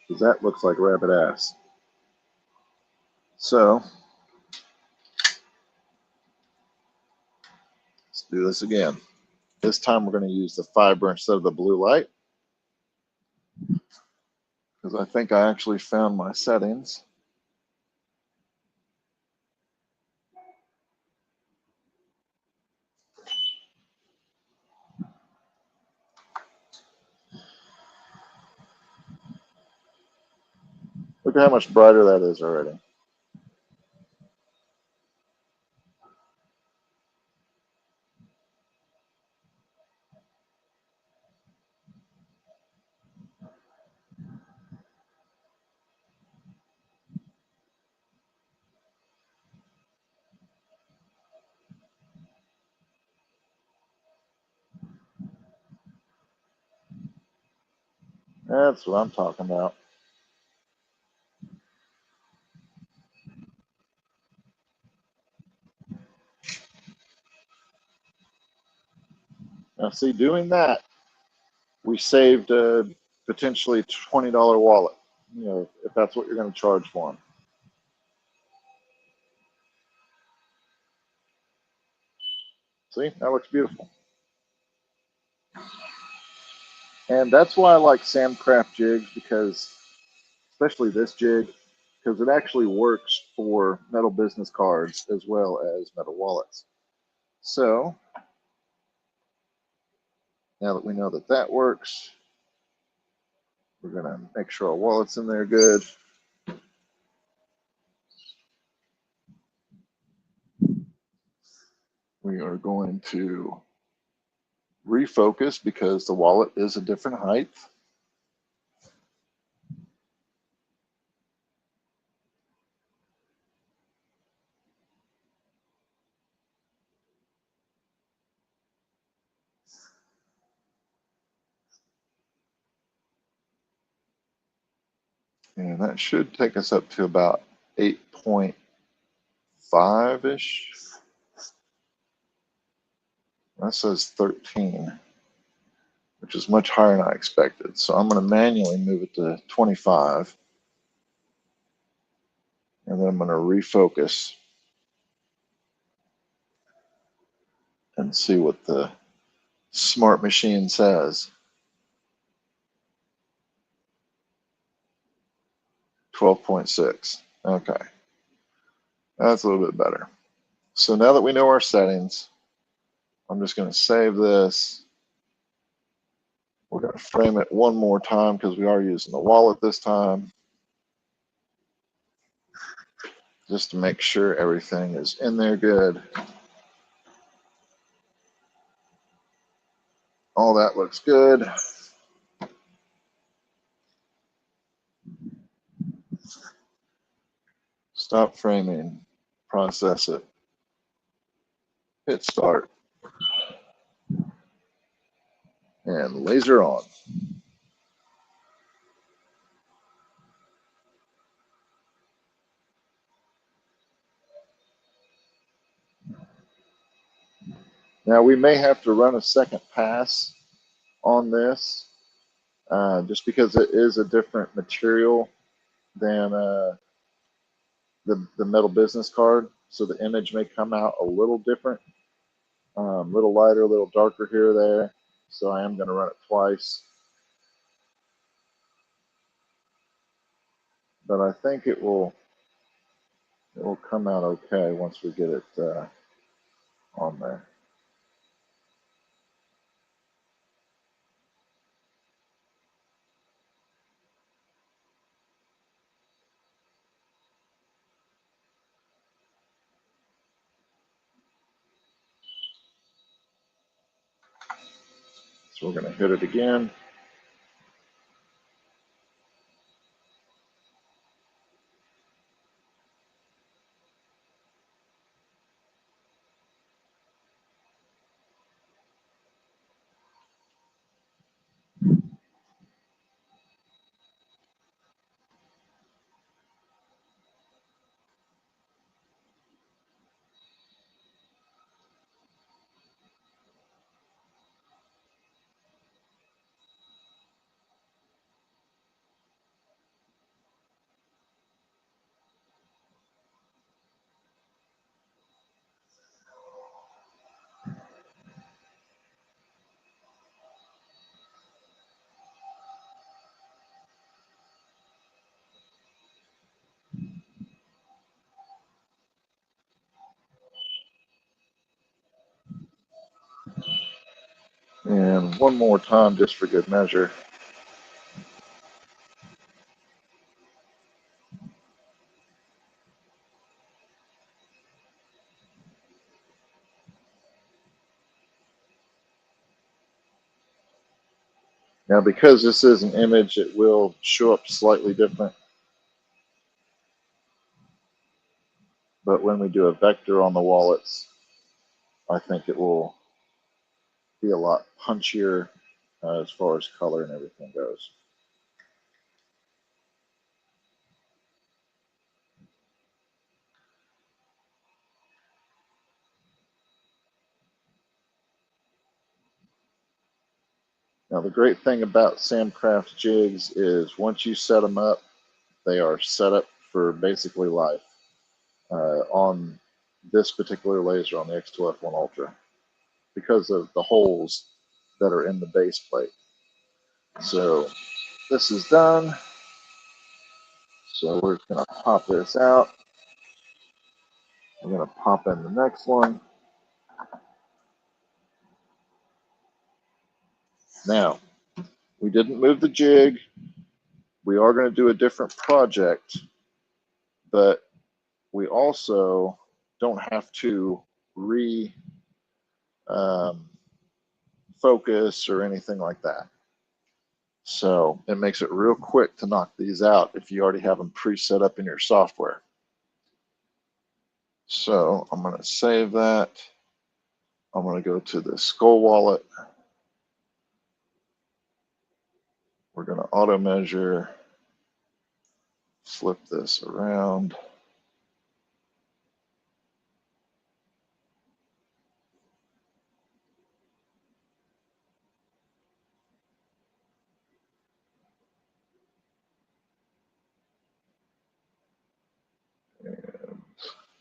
Because that looks like rabbit ass. So let's do this again. This time we're going to use the fiber instead of the blue light. Because I think I actually found my settings. Look at how much brighter that is already. That's what I'm talking about. Now, see, doing that, we saved a potentially $20 wallet, you know, if that's what you're going to charge for them. See, that looks beautiful. And that's why I like SAMCRAFT jigs, because, especially this jig, because it actually works for metal business cards as well as metal wallets. So, now that we know that that works, we're going to make sure our wallet's in there good. We are going to refocus because the wallet is a different height. And that should take us up to about 8.5-ish. That says 13, which is much higher than I expected. So I'm going to manually move it to 25. And then I'm going to refocus and see what the smart machine says. 12.6. Okay. That's a little bit better. So now that we know our settings, I'm just going to save this. We're going to frame it one more time because we are using the wallet this time, just to make sure everything is in there good. All that looks good. Stop framing, process it, hit start, and laser on. Now we may have to run a second pass on this just because it is a different material than the metal business card. So the image may come out a little different, a little lighter, a little darker here or there. So I am going to run it twice. But I think it will come out okay once we get it on there. So we're going to hit it again. And one more time just for good measure. Now, because this is an image, it will show up slightly different. But when we do a vector on the wallets, I think it will be a lot punchier as far as color and everything goes. Now, the great thing about SAMCRAFT jigs is once you set them up, they are set up for basically life on this particular laser on the X2F1 Ultra because of the holes that are in the base plate. So this is done. So we're going to pop this out. We're going to pop in the next one. Now, we didn't move the jig. We are going to do a different project, but we also don't have to focus or anything like that. So it makes it real quick to knock these out if you already have them pre-set up in your software. So I'm going to save that. I'm going to go to the skull wallet. We're going to auto measure, flip this around. And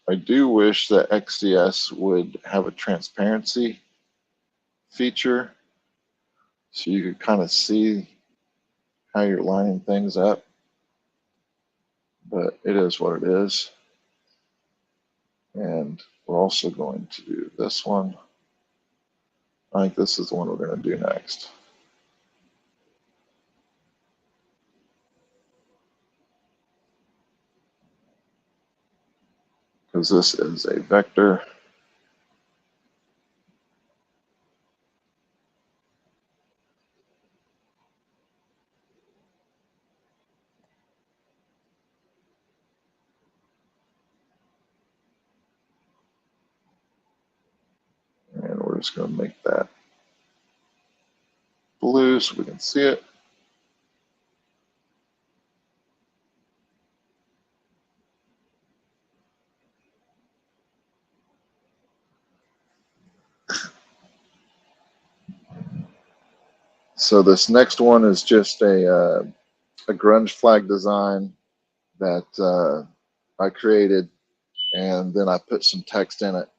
I do wish that XDS would have a transparency feature so you could kind of see how you're lining things up, but it is what it is. And we're also going to do this one. I think this is the one we're going to do next. Because this is a vector. We're just going to make that blue so we can see it. So this next one is just a grunge flag design that I created, and then I put some text in it.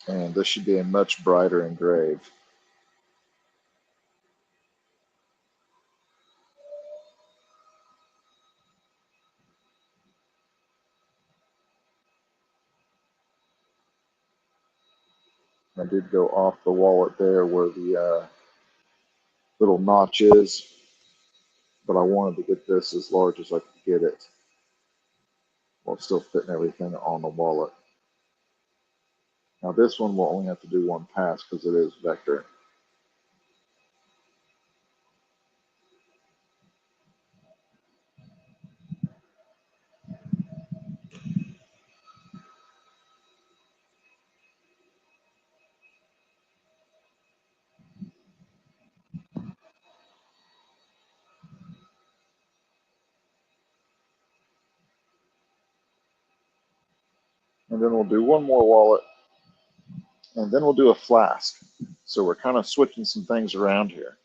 And this should be a much brighter engrave. I did go off the wallet there where the little notch is, but I wanted to get this as large as I could get it while still fitting everything on the wallet. Now this one will only have to do one pass because it is vector. And then we'll do one more wallet, and then we'll do a flask. So we're kind of switching some things around here.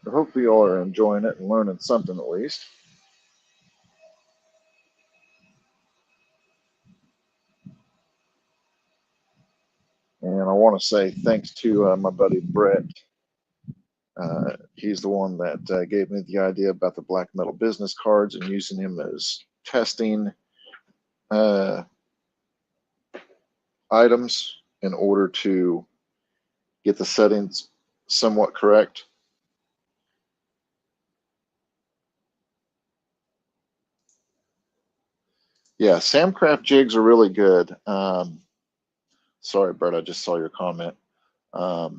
But hopefully you all are enjoying it and learning something at least. And I want to say thanks to my buddy Brett. He's the one that gave me the idea about the black metal business cards and using him as testing items in order to get the settings somewhat correct. Yeah, SAMCRAFT jigs are really good. Sorry, Bert, I just saw your comment. I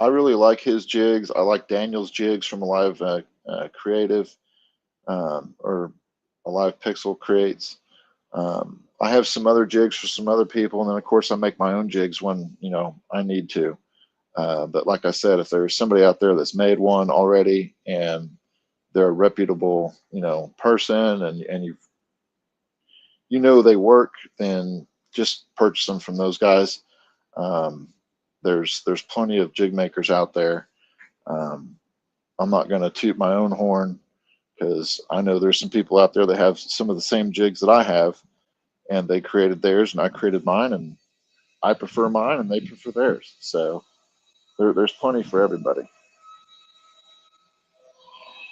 really like his jigs. I like Daniel's jigs from Alive Creative or Alive Pixel Creates. I have some other jigs for some other people, and then of course I make my own jigs when I need to. But like I said, if there's somebody out there that's made one already and they're a reputable person and they work, then just purchase them from those guys. There's plenty of jig makers out there. I'm not going to toot my own horn because I know there's some people out there that have some of the same jigs that I have, and they created theirs and I created mine, and I prefer mine and they prefer theirs. So there's plenty for everybody.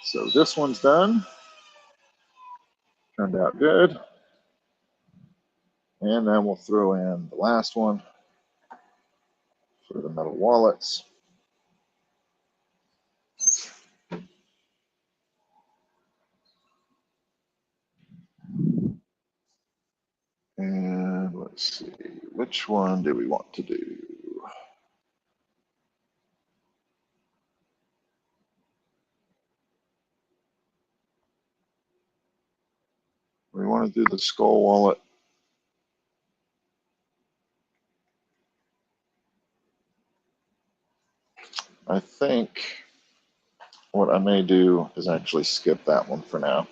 So this one's done. Turned out good. And then we'll throw in the last one for the metal wallets. And let's see, which one do we want to do? We want to do the skull wallet. I think what I may do is actually skip that one for now,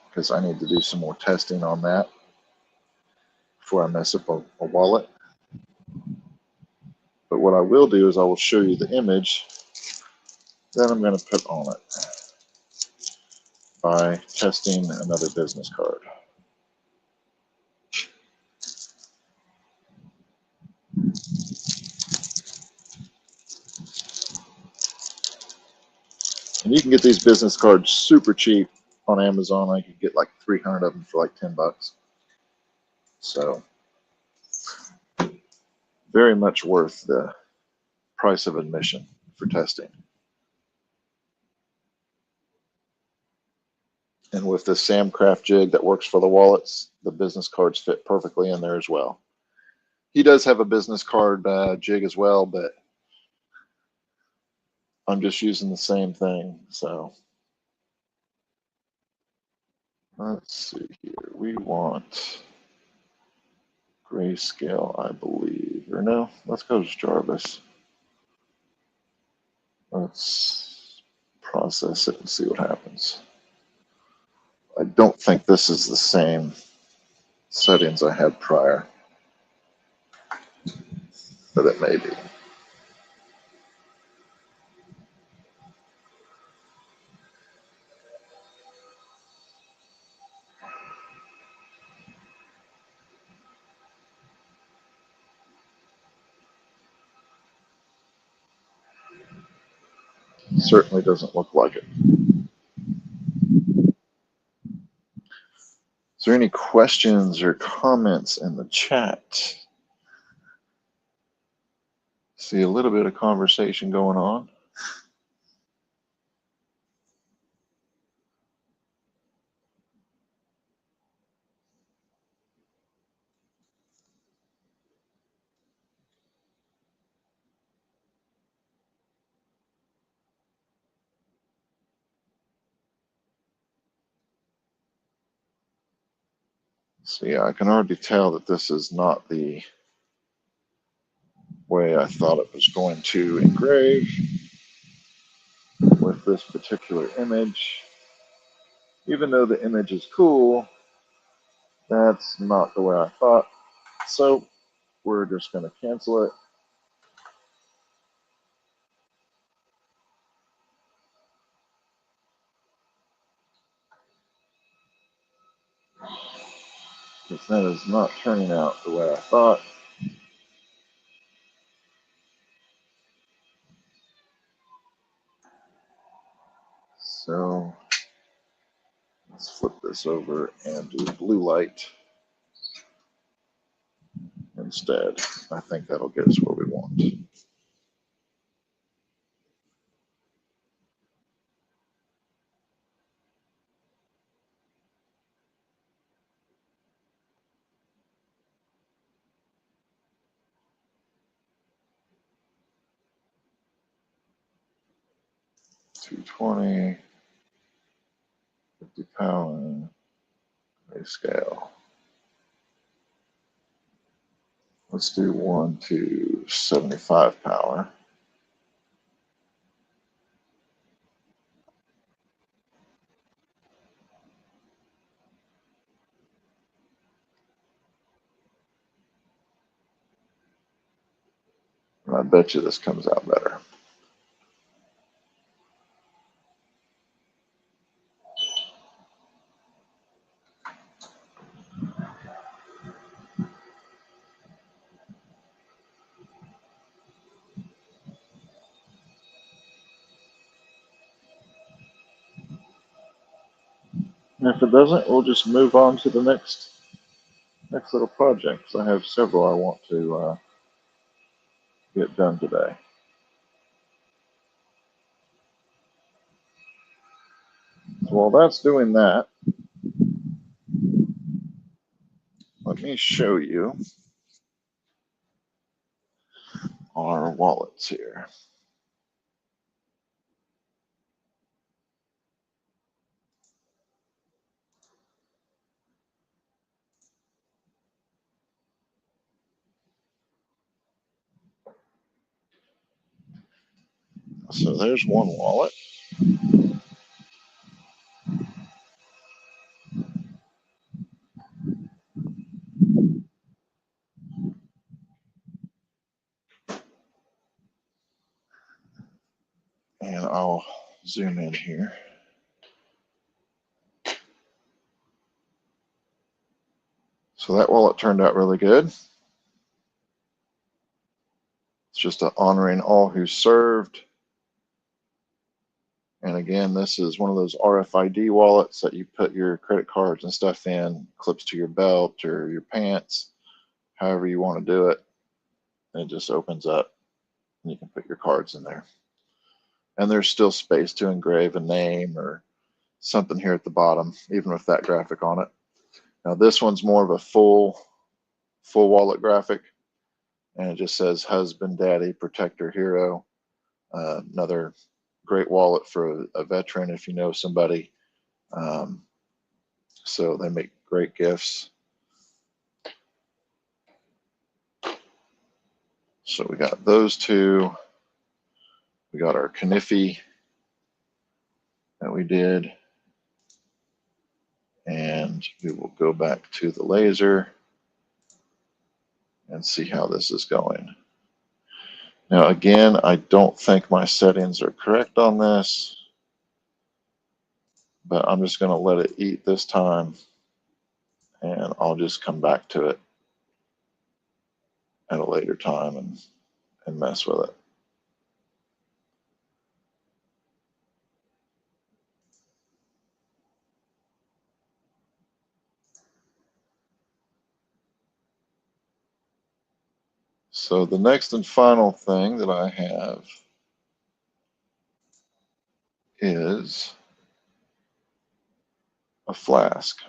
because I need to do some more testing on that before I mess up a wallet. But what I will do is I will show you the image that I'm going to put on it by testing another business card. And you can get these business cards super cheap on Amazon. I could get like 300 of them for like $10. So very much worth the price of admission for testing. And with the SAMCRAFT jig that works for the wallets, the business cards fit perfectly in there as well. He does have a business card jig as well, but I'm just using the same thing. So let's see here. We want grayscale, I believe. Or no, let's go to Jarvis. Let's process it and see what happens. I don't think this is the same settings I had prior, but it may be. Certainly doesn't look like it. Is there any questions or comments in the chat? See a little bit of conversation going on. So yeah, I can already tell that this is not the way I thought it was going to engrave with this particular image. Even though the image is cool, that's not the way I thought. So we're just going to cancel it. Because that is not turning out the way I thought. So let's flip this over and do blue light instead. I think that'll get us where we want. £220, 50 power, grayscale. Let's do 1 to 75 power. And I bet you this comes out better. And if it doesn't, we'll just move on to the next little project. I have several I want to get done today. So while that's doing that, let me show you our wallets here. So there's one wallet. And I'll zoom in here. So that wallet turned out really good. It's just honoring all who served. And again, this is one of those RFID wallets that you put your credit cards and stuff in, clips to your belt or your pants, however you want to do it. And it just opens up and you can put your cards in there. And there's still space to engrave a name or something here at the bottom, even with that graphic on it. Now this one's more of a full wallet graphic, and it just says husband, daddy, protector, hero. Another great wallet for a veteran if you know somebody. So they make great gifts. So we got those two. We got our Kniffy that we did. And we will go back to the laser and see how this is going. Now again, I don't think my settings are correct on this, but I'm just going to let it eat this time, and I'll just come back to it at a later time and mess with it. So the next and final thing that I have is a flask.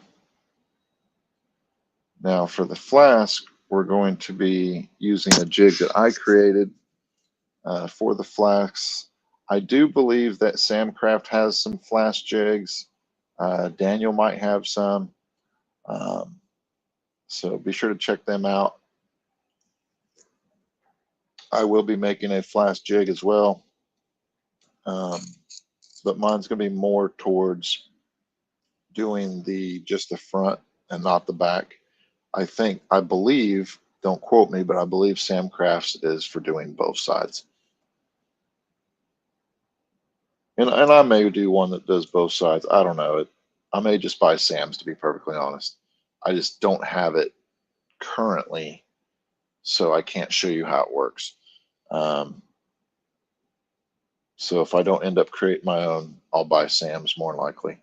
Now for the flask, we're going to be using a jig that I created for the flasks. I do believe that SAMCRAFT has some flask jigs. Daniel might have some. So be sure to check them out. I will be making a flask jig as well. But mine's going to be more towards doing just the front and not the back. I believe, don't quote me, but I believe SAMCRAFT's is for doing both sides. And I may do one that does both sides. I don't know. I may just buy Sam's, to be perfectly honest. I just don't have it currently, so I can't show you how it works. So if I don't end up creating my own, I'll buy Sam's more likely.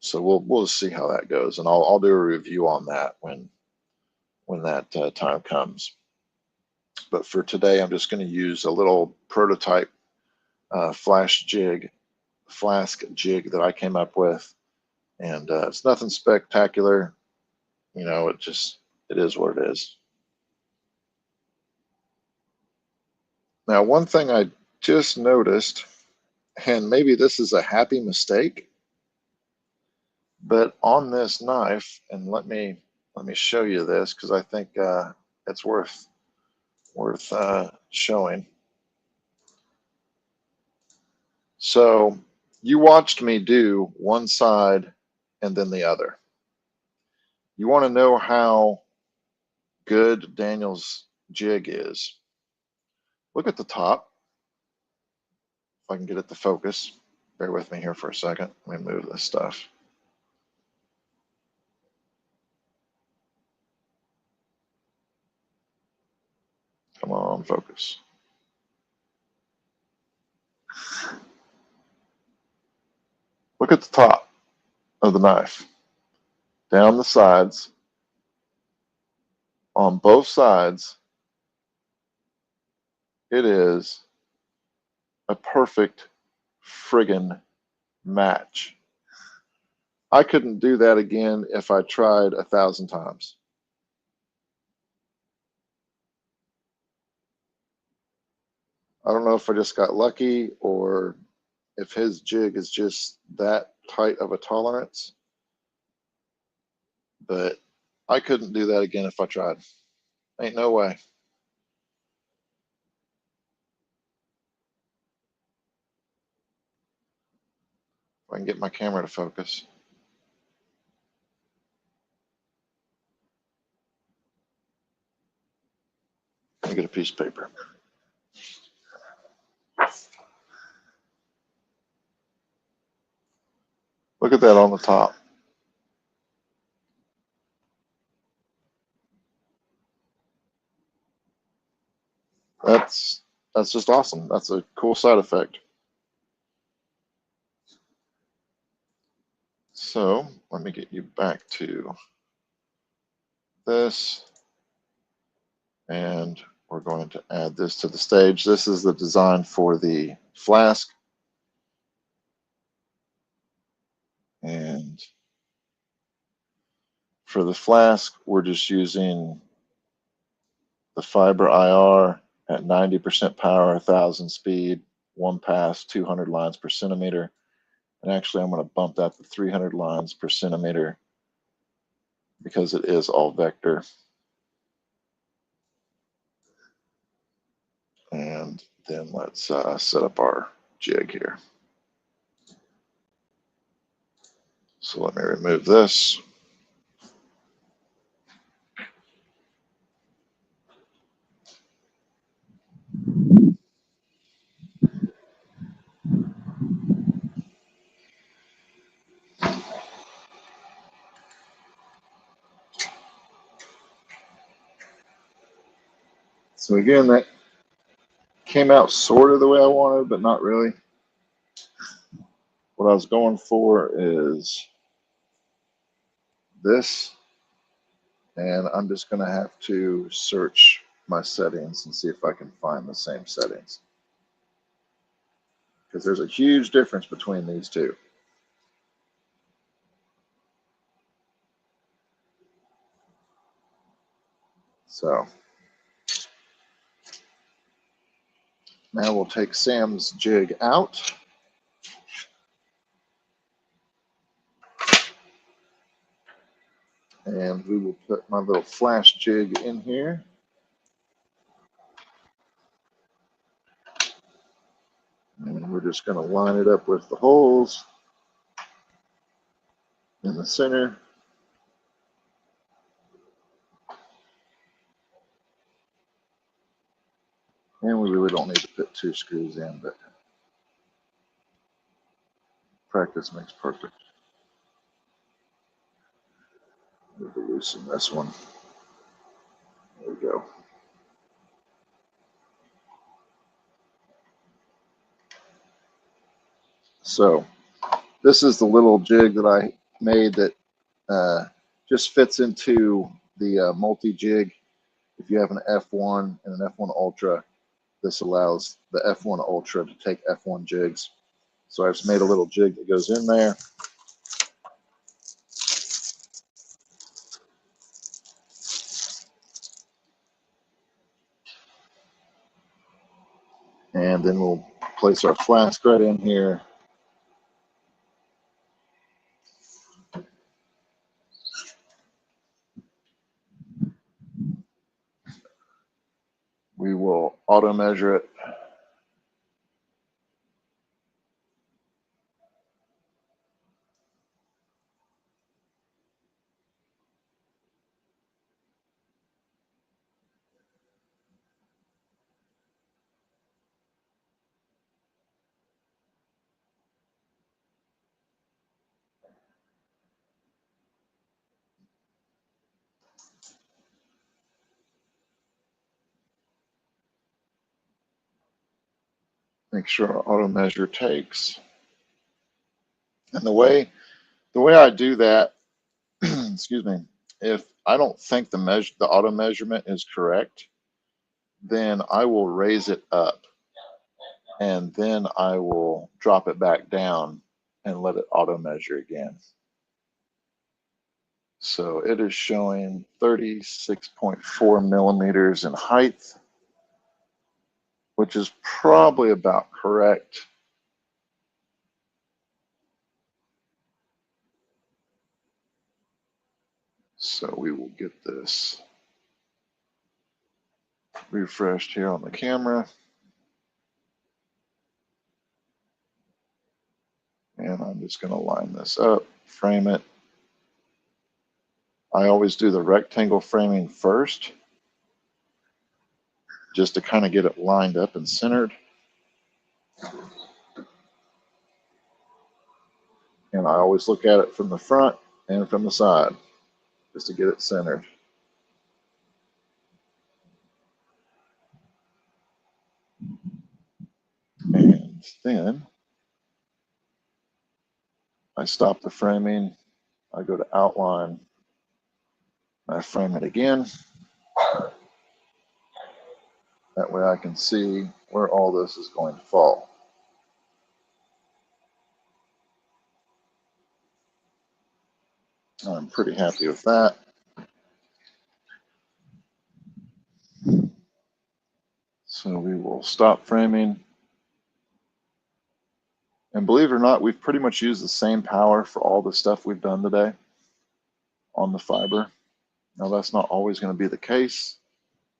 So we'll see how that goes, and I'll do a review on that when that time comes. But for today, I'm just going to use a little prototype flask jig that I came up with, and it's nothing spectacular. You know, it is what it is. Now, one thing I just noticed, and maybe this is a happy mistake, but on this knife, and let me show you this because I think it's worth showing. So you watched me do one side and then the other. You want to know how good Daniel's jig is. Look at the top. If I can get it to focus. Bear with me here for a second. Let me move this stuff. Come on, focus. Look at the top of the knife. Down the sides. On both sides, it is a perfect friggin' match. I couldn't do that again if I tried 1,000 times. I don't know if I just got lucky or if his jig is just that tight of a tolerance, but I couldn't do that again if I tried. Ain't no way. If I can get my camera to focus. Let me get a piece of paper. Look at that on the top. That's just awesome. That's a cool side effect. So let me get you back to this, and we're going to add this to the stage. This is the design for the flask. For the flask, we're just using the fiber IR at 90% power, 1,000 speed, 1 pass, 200 lines per centimeter. And actually, I'm going to bump that to 300 lines per centimeter because it is all vector. And then let's set up our jig here. So let me remove this. So again, that came out sort of the way I wanted, but not really. What I was going for is this, and I'm just going to have to search my settings and see if I can find the same settings, because there's a huge difference between these two. So now we'll take Sam's jig out. And we will put my little flash jig in here. And we're just going to line it up with the holes in the center. And we really don't need to put 2 screws in, but practice makes perfect. We'll loosen this one. There we go. So this is the little jig that I made that just fits into the multi-jig. If you have an F1 and an F1 Ultra, this allows the F1 Ultra to take F1 jigs. So I've just made a little jig that goes in there. And then we'll place our flask right in here. We will auto measure it. Make sure our auto measure takes. And the way I do that, excuse me, if I don't think the auto measurement is correct, then I will raise it up, and then I will drop it back down and let it auto measure again. So it is showing 36.4 millimeters in height, which is probably about correct. So we will get this refreshed here on the camera. And I'm just going to line this up, frame it. I always do the rectangle framing first, just to kind of get it lined up and centered. And I always look at it from the front and from the side, just to get it centered. And then I stop the framing, I go to outline, I frame it again. That way I can see where all this is going to fall. All I'm pretty happy with that. So we will stop framing. And believe it or not, we've pretty much used the same power for all the stuff we've done today on the fiber. Now that's not always going to be the case,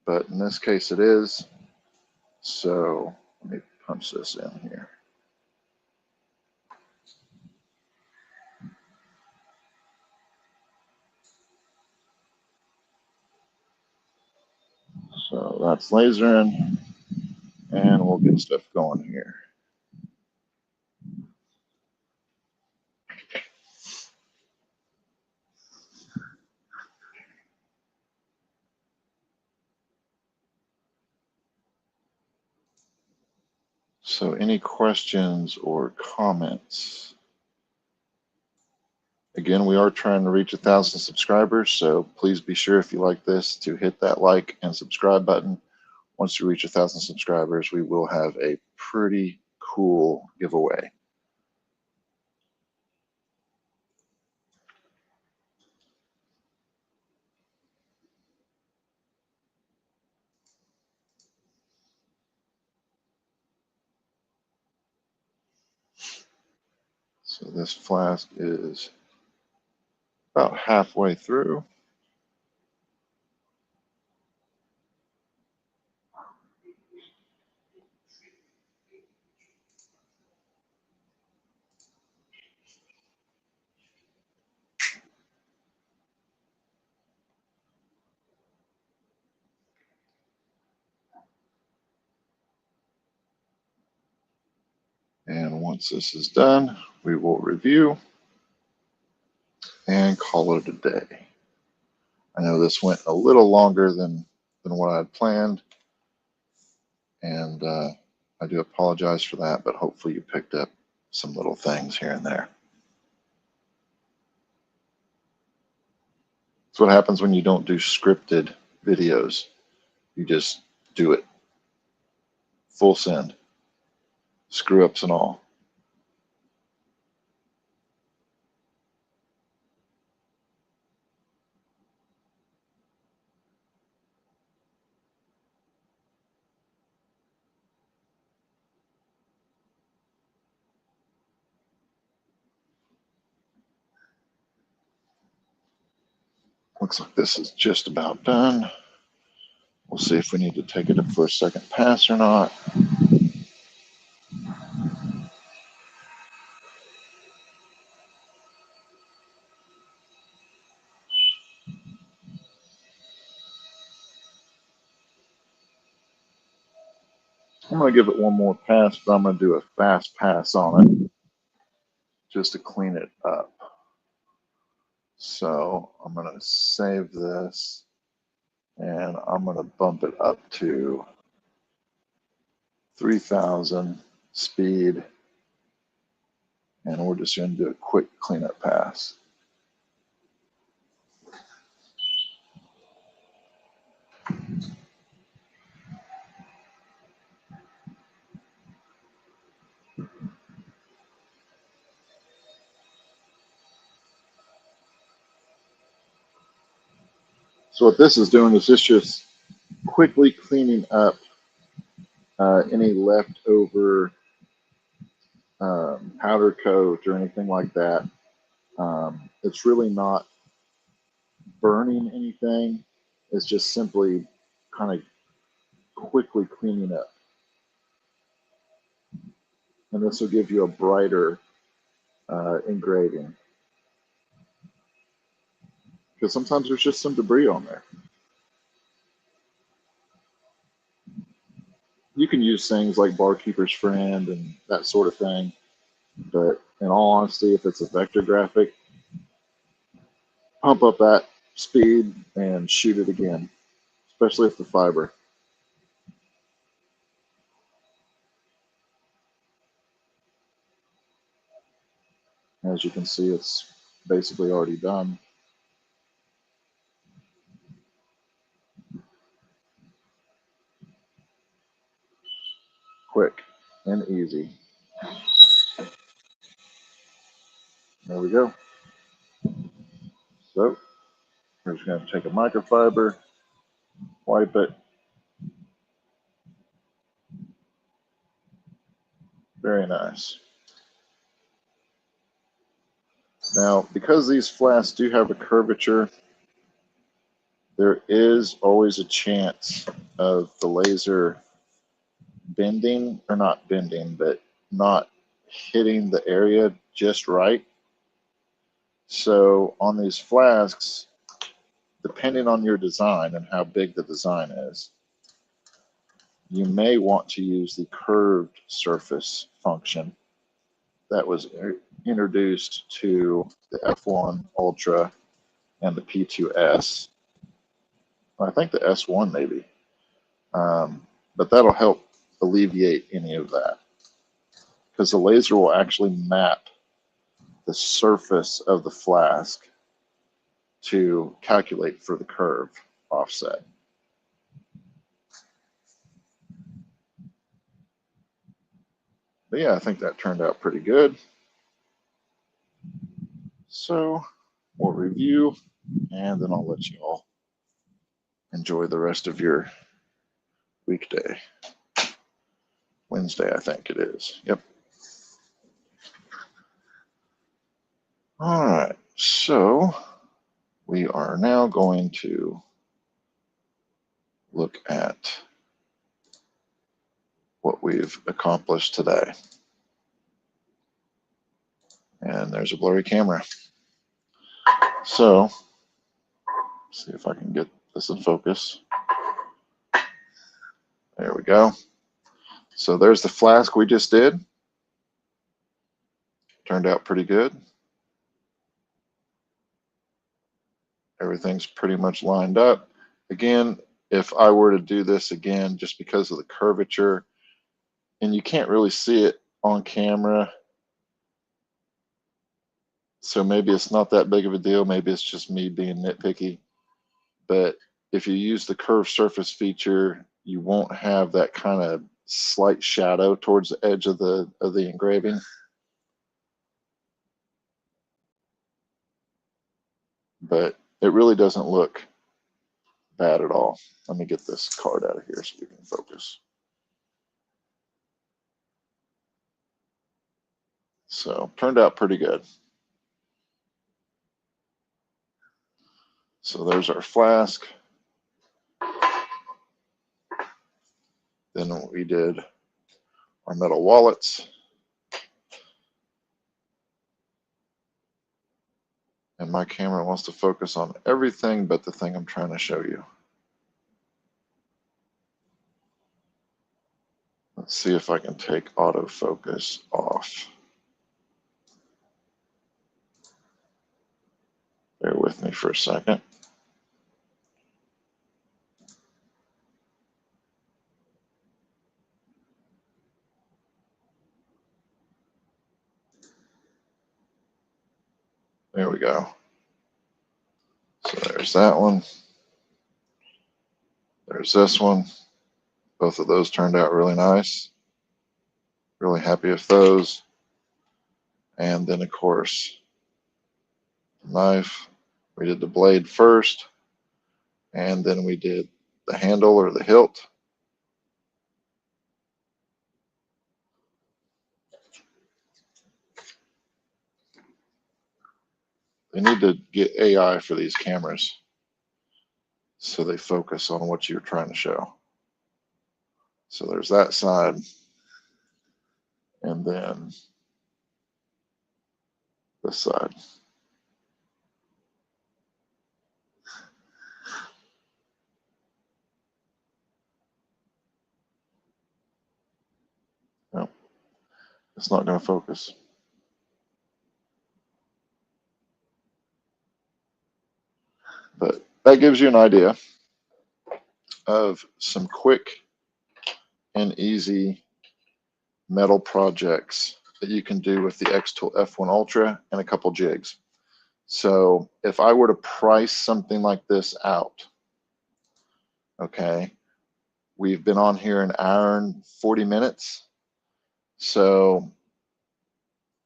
but in this case it is. So let me punch this in here. So that's lasering, and we'll get stuff going here. So any questions or comments? Again, we are trying to reach 1,000 subscribers, so please be sure if you like this to hit that like and subscribe button. Once you reach 1,000 subscribers, we will have a pretty cool giveaway. So this flask is about halfway through. And once this is done, we will review and call it a day. I know this went a little longer than what I had planned, and I do apologize for that, but hopefully you picked up some little things here and there. That's what happens when you don't do scripted videos. You just do it. Full send. Screw ups and all. Looks like this is just about done. We'll see if we need to take it up for a second pass or not. I'm going to give it one more pass, but I'm going to do a fast pass on it just to clean it up. So I'm going to save this, and I'm going to bump it up to 3,000 speed, and we're just going to do a quick cleanup pass. So what this is doing is this just quickly cleaning up any leftover powder coat or anything like that. It's really not burning anything. It's just simply kind of quickly cleaning up. And this will give you a brighter engraving. Because sometimes there's just some debris on there. You can use things like Barkeeper's Friend and that sort of thing. But in all honesty, if it's a vector graphic, pump up that speed and shoot it again, especially if the fiber. As you can see, it's basically already done. Quick and easy. There we go. So we're just going to take a microfiber, wipe it. Very nice. Now, because these flasks do have a curvature, there is always a chance of the laser bending, or not bending, but not hitting the area just right. So on these flasks, depending on your design and how big the design is, you may want to use the curved surface function that was introduced to the F1 Ultra and the P2S. I think the S1 maybe. But that'll help alleviate any of that, because the laser will actually map the surface of the flask to calculate for the curve offset. But yeah, I think that turned out pretty good. So we'll review, and then I'll let you all enjoy the rest of your weekday. Wednesday, I think it is. Yep. All right, so we are now going to look at what we've accomplished today. And there's a blurry camera. So, see if I can get this in focus. There we go. So there's the flask we just did. Turned out pretty good. Everything's pretty much lined up. Again, if I were to do this again, just because of the curvature, and you can't really see it on camera, so maybe it's not that big of a deal. Maybe it's just me being nitpicky. But if you use the curved surface feature, you won't have that kind of slight shadow towards the edge of the engraving. But it really doesn't look bad at all. Let me get this card out of here so we can focus. So turned out pretty good. So there's our flask. Then we did our metal wallets. And my camera wants to focus on everything but the thing I'm trying to show you. Let's see if I can take autofocus off. Bear with me for a second. There we go. So there's that one. There's this one. Both of those turned out really nice. Really happy with those. And then, of course, the knife. We did the blade first, and then we did the handle or the hilt. They need to get AI for these cameras so they focus on what you're trying to show. So there's that side, and then this side. No, it's not going to focus. But that gives you an idea of some quick and easy metal projects that you can do with the XTool F1 Ultra and a couple jigs. So if I were to price something like this out, okay, we've been on here an hour and 40 minutes. So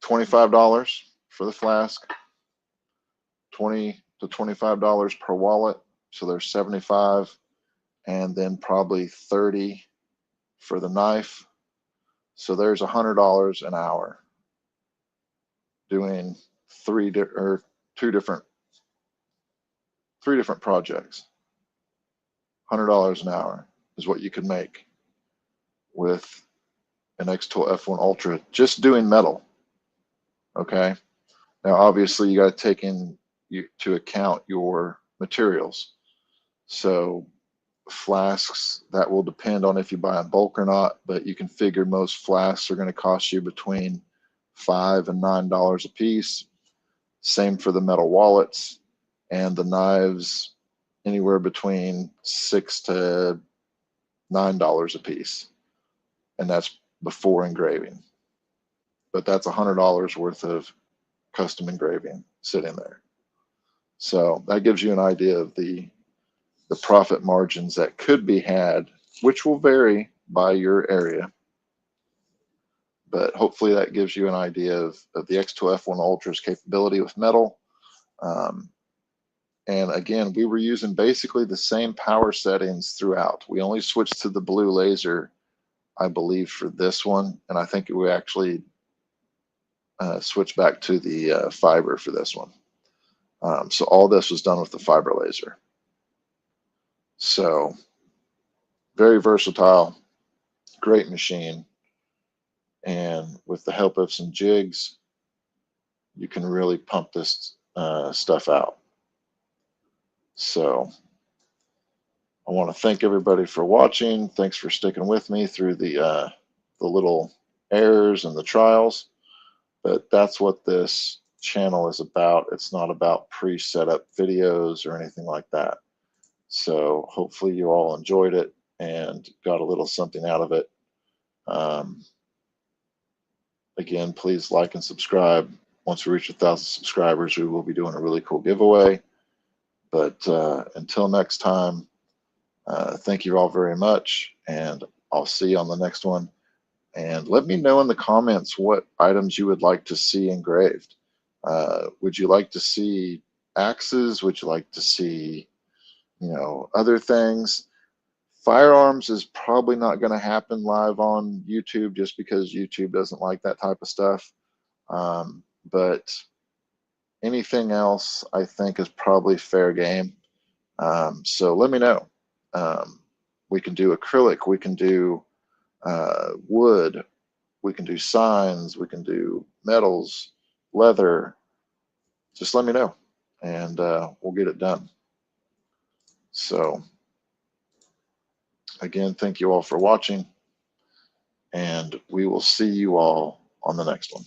$25 for the flask, $20 to to $25 per wallet. So there's 75, and then probably 30 for the knife. So there's $100 an hour doing three different projects. $100 an hour is what you could make with an XTool F1 Ultra just doing metal. Okay. Now, obviously, you got to take into account your materials. So flasks, that will depend on if you buy in bulk or not, but you can figure most flasks are going to cost you between $5 and $9 a piece. Same for the metal wallets, and the knives anywhere between $6 to $9 a piece, and that's before engraving. But that's $100 worth of custom engraving sitting there. So that gives you an idea of the profit margins that could be had, which will vary by your area. But hopefully that gives you an idea of the XTool F1 Ultra's capability with metal. And again, we were using basically the same power settings throughout. We only switched to the blue laser, I believe, for this one. And I think we actually switched back to the fiber for this one. So all this was done with the fiber laser. So very versatile, great machine. And with the help of some jigs, you can really pump this stuff out. So I want to thank everybody for watching. Thanks for sticking with me through the little errors and the trials. But that's what this channel is about. It's not about pre-set up videos or anything like that. So hopefully you all enjoyed it and got a little something out of it. Again, please like and subscribe. Once we reach 1,000 subscribers, we will be doing a really cool giveaway. But until next time, thank you all very much, and I'll see you on the next one. And let me know in the comments what items you would like to see engraved. Would you like to see axes? Would you like to see, other things? Firearms is probably not going to happen live on YouTube just because YouTube doesn't like that type of stuff. But anything else I think is probably fair game. So let me know. We can do acrylic, we can do wood, we can do signs, we can do metals, leather. Just let me know, and we'll get it done. So again, thank you all for watching, and we will see you all on the next one.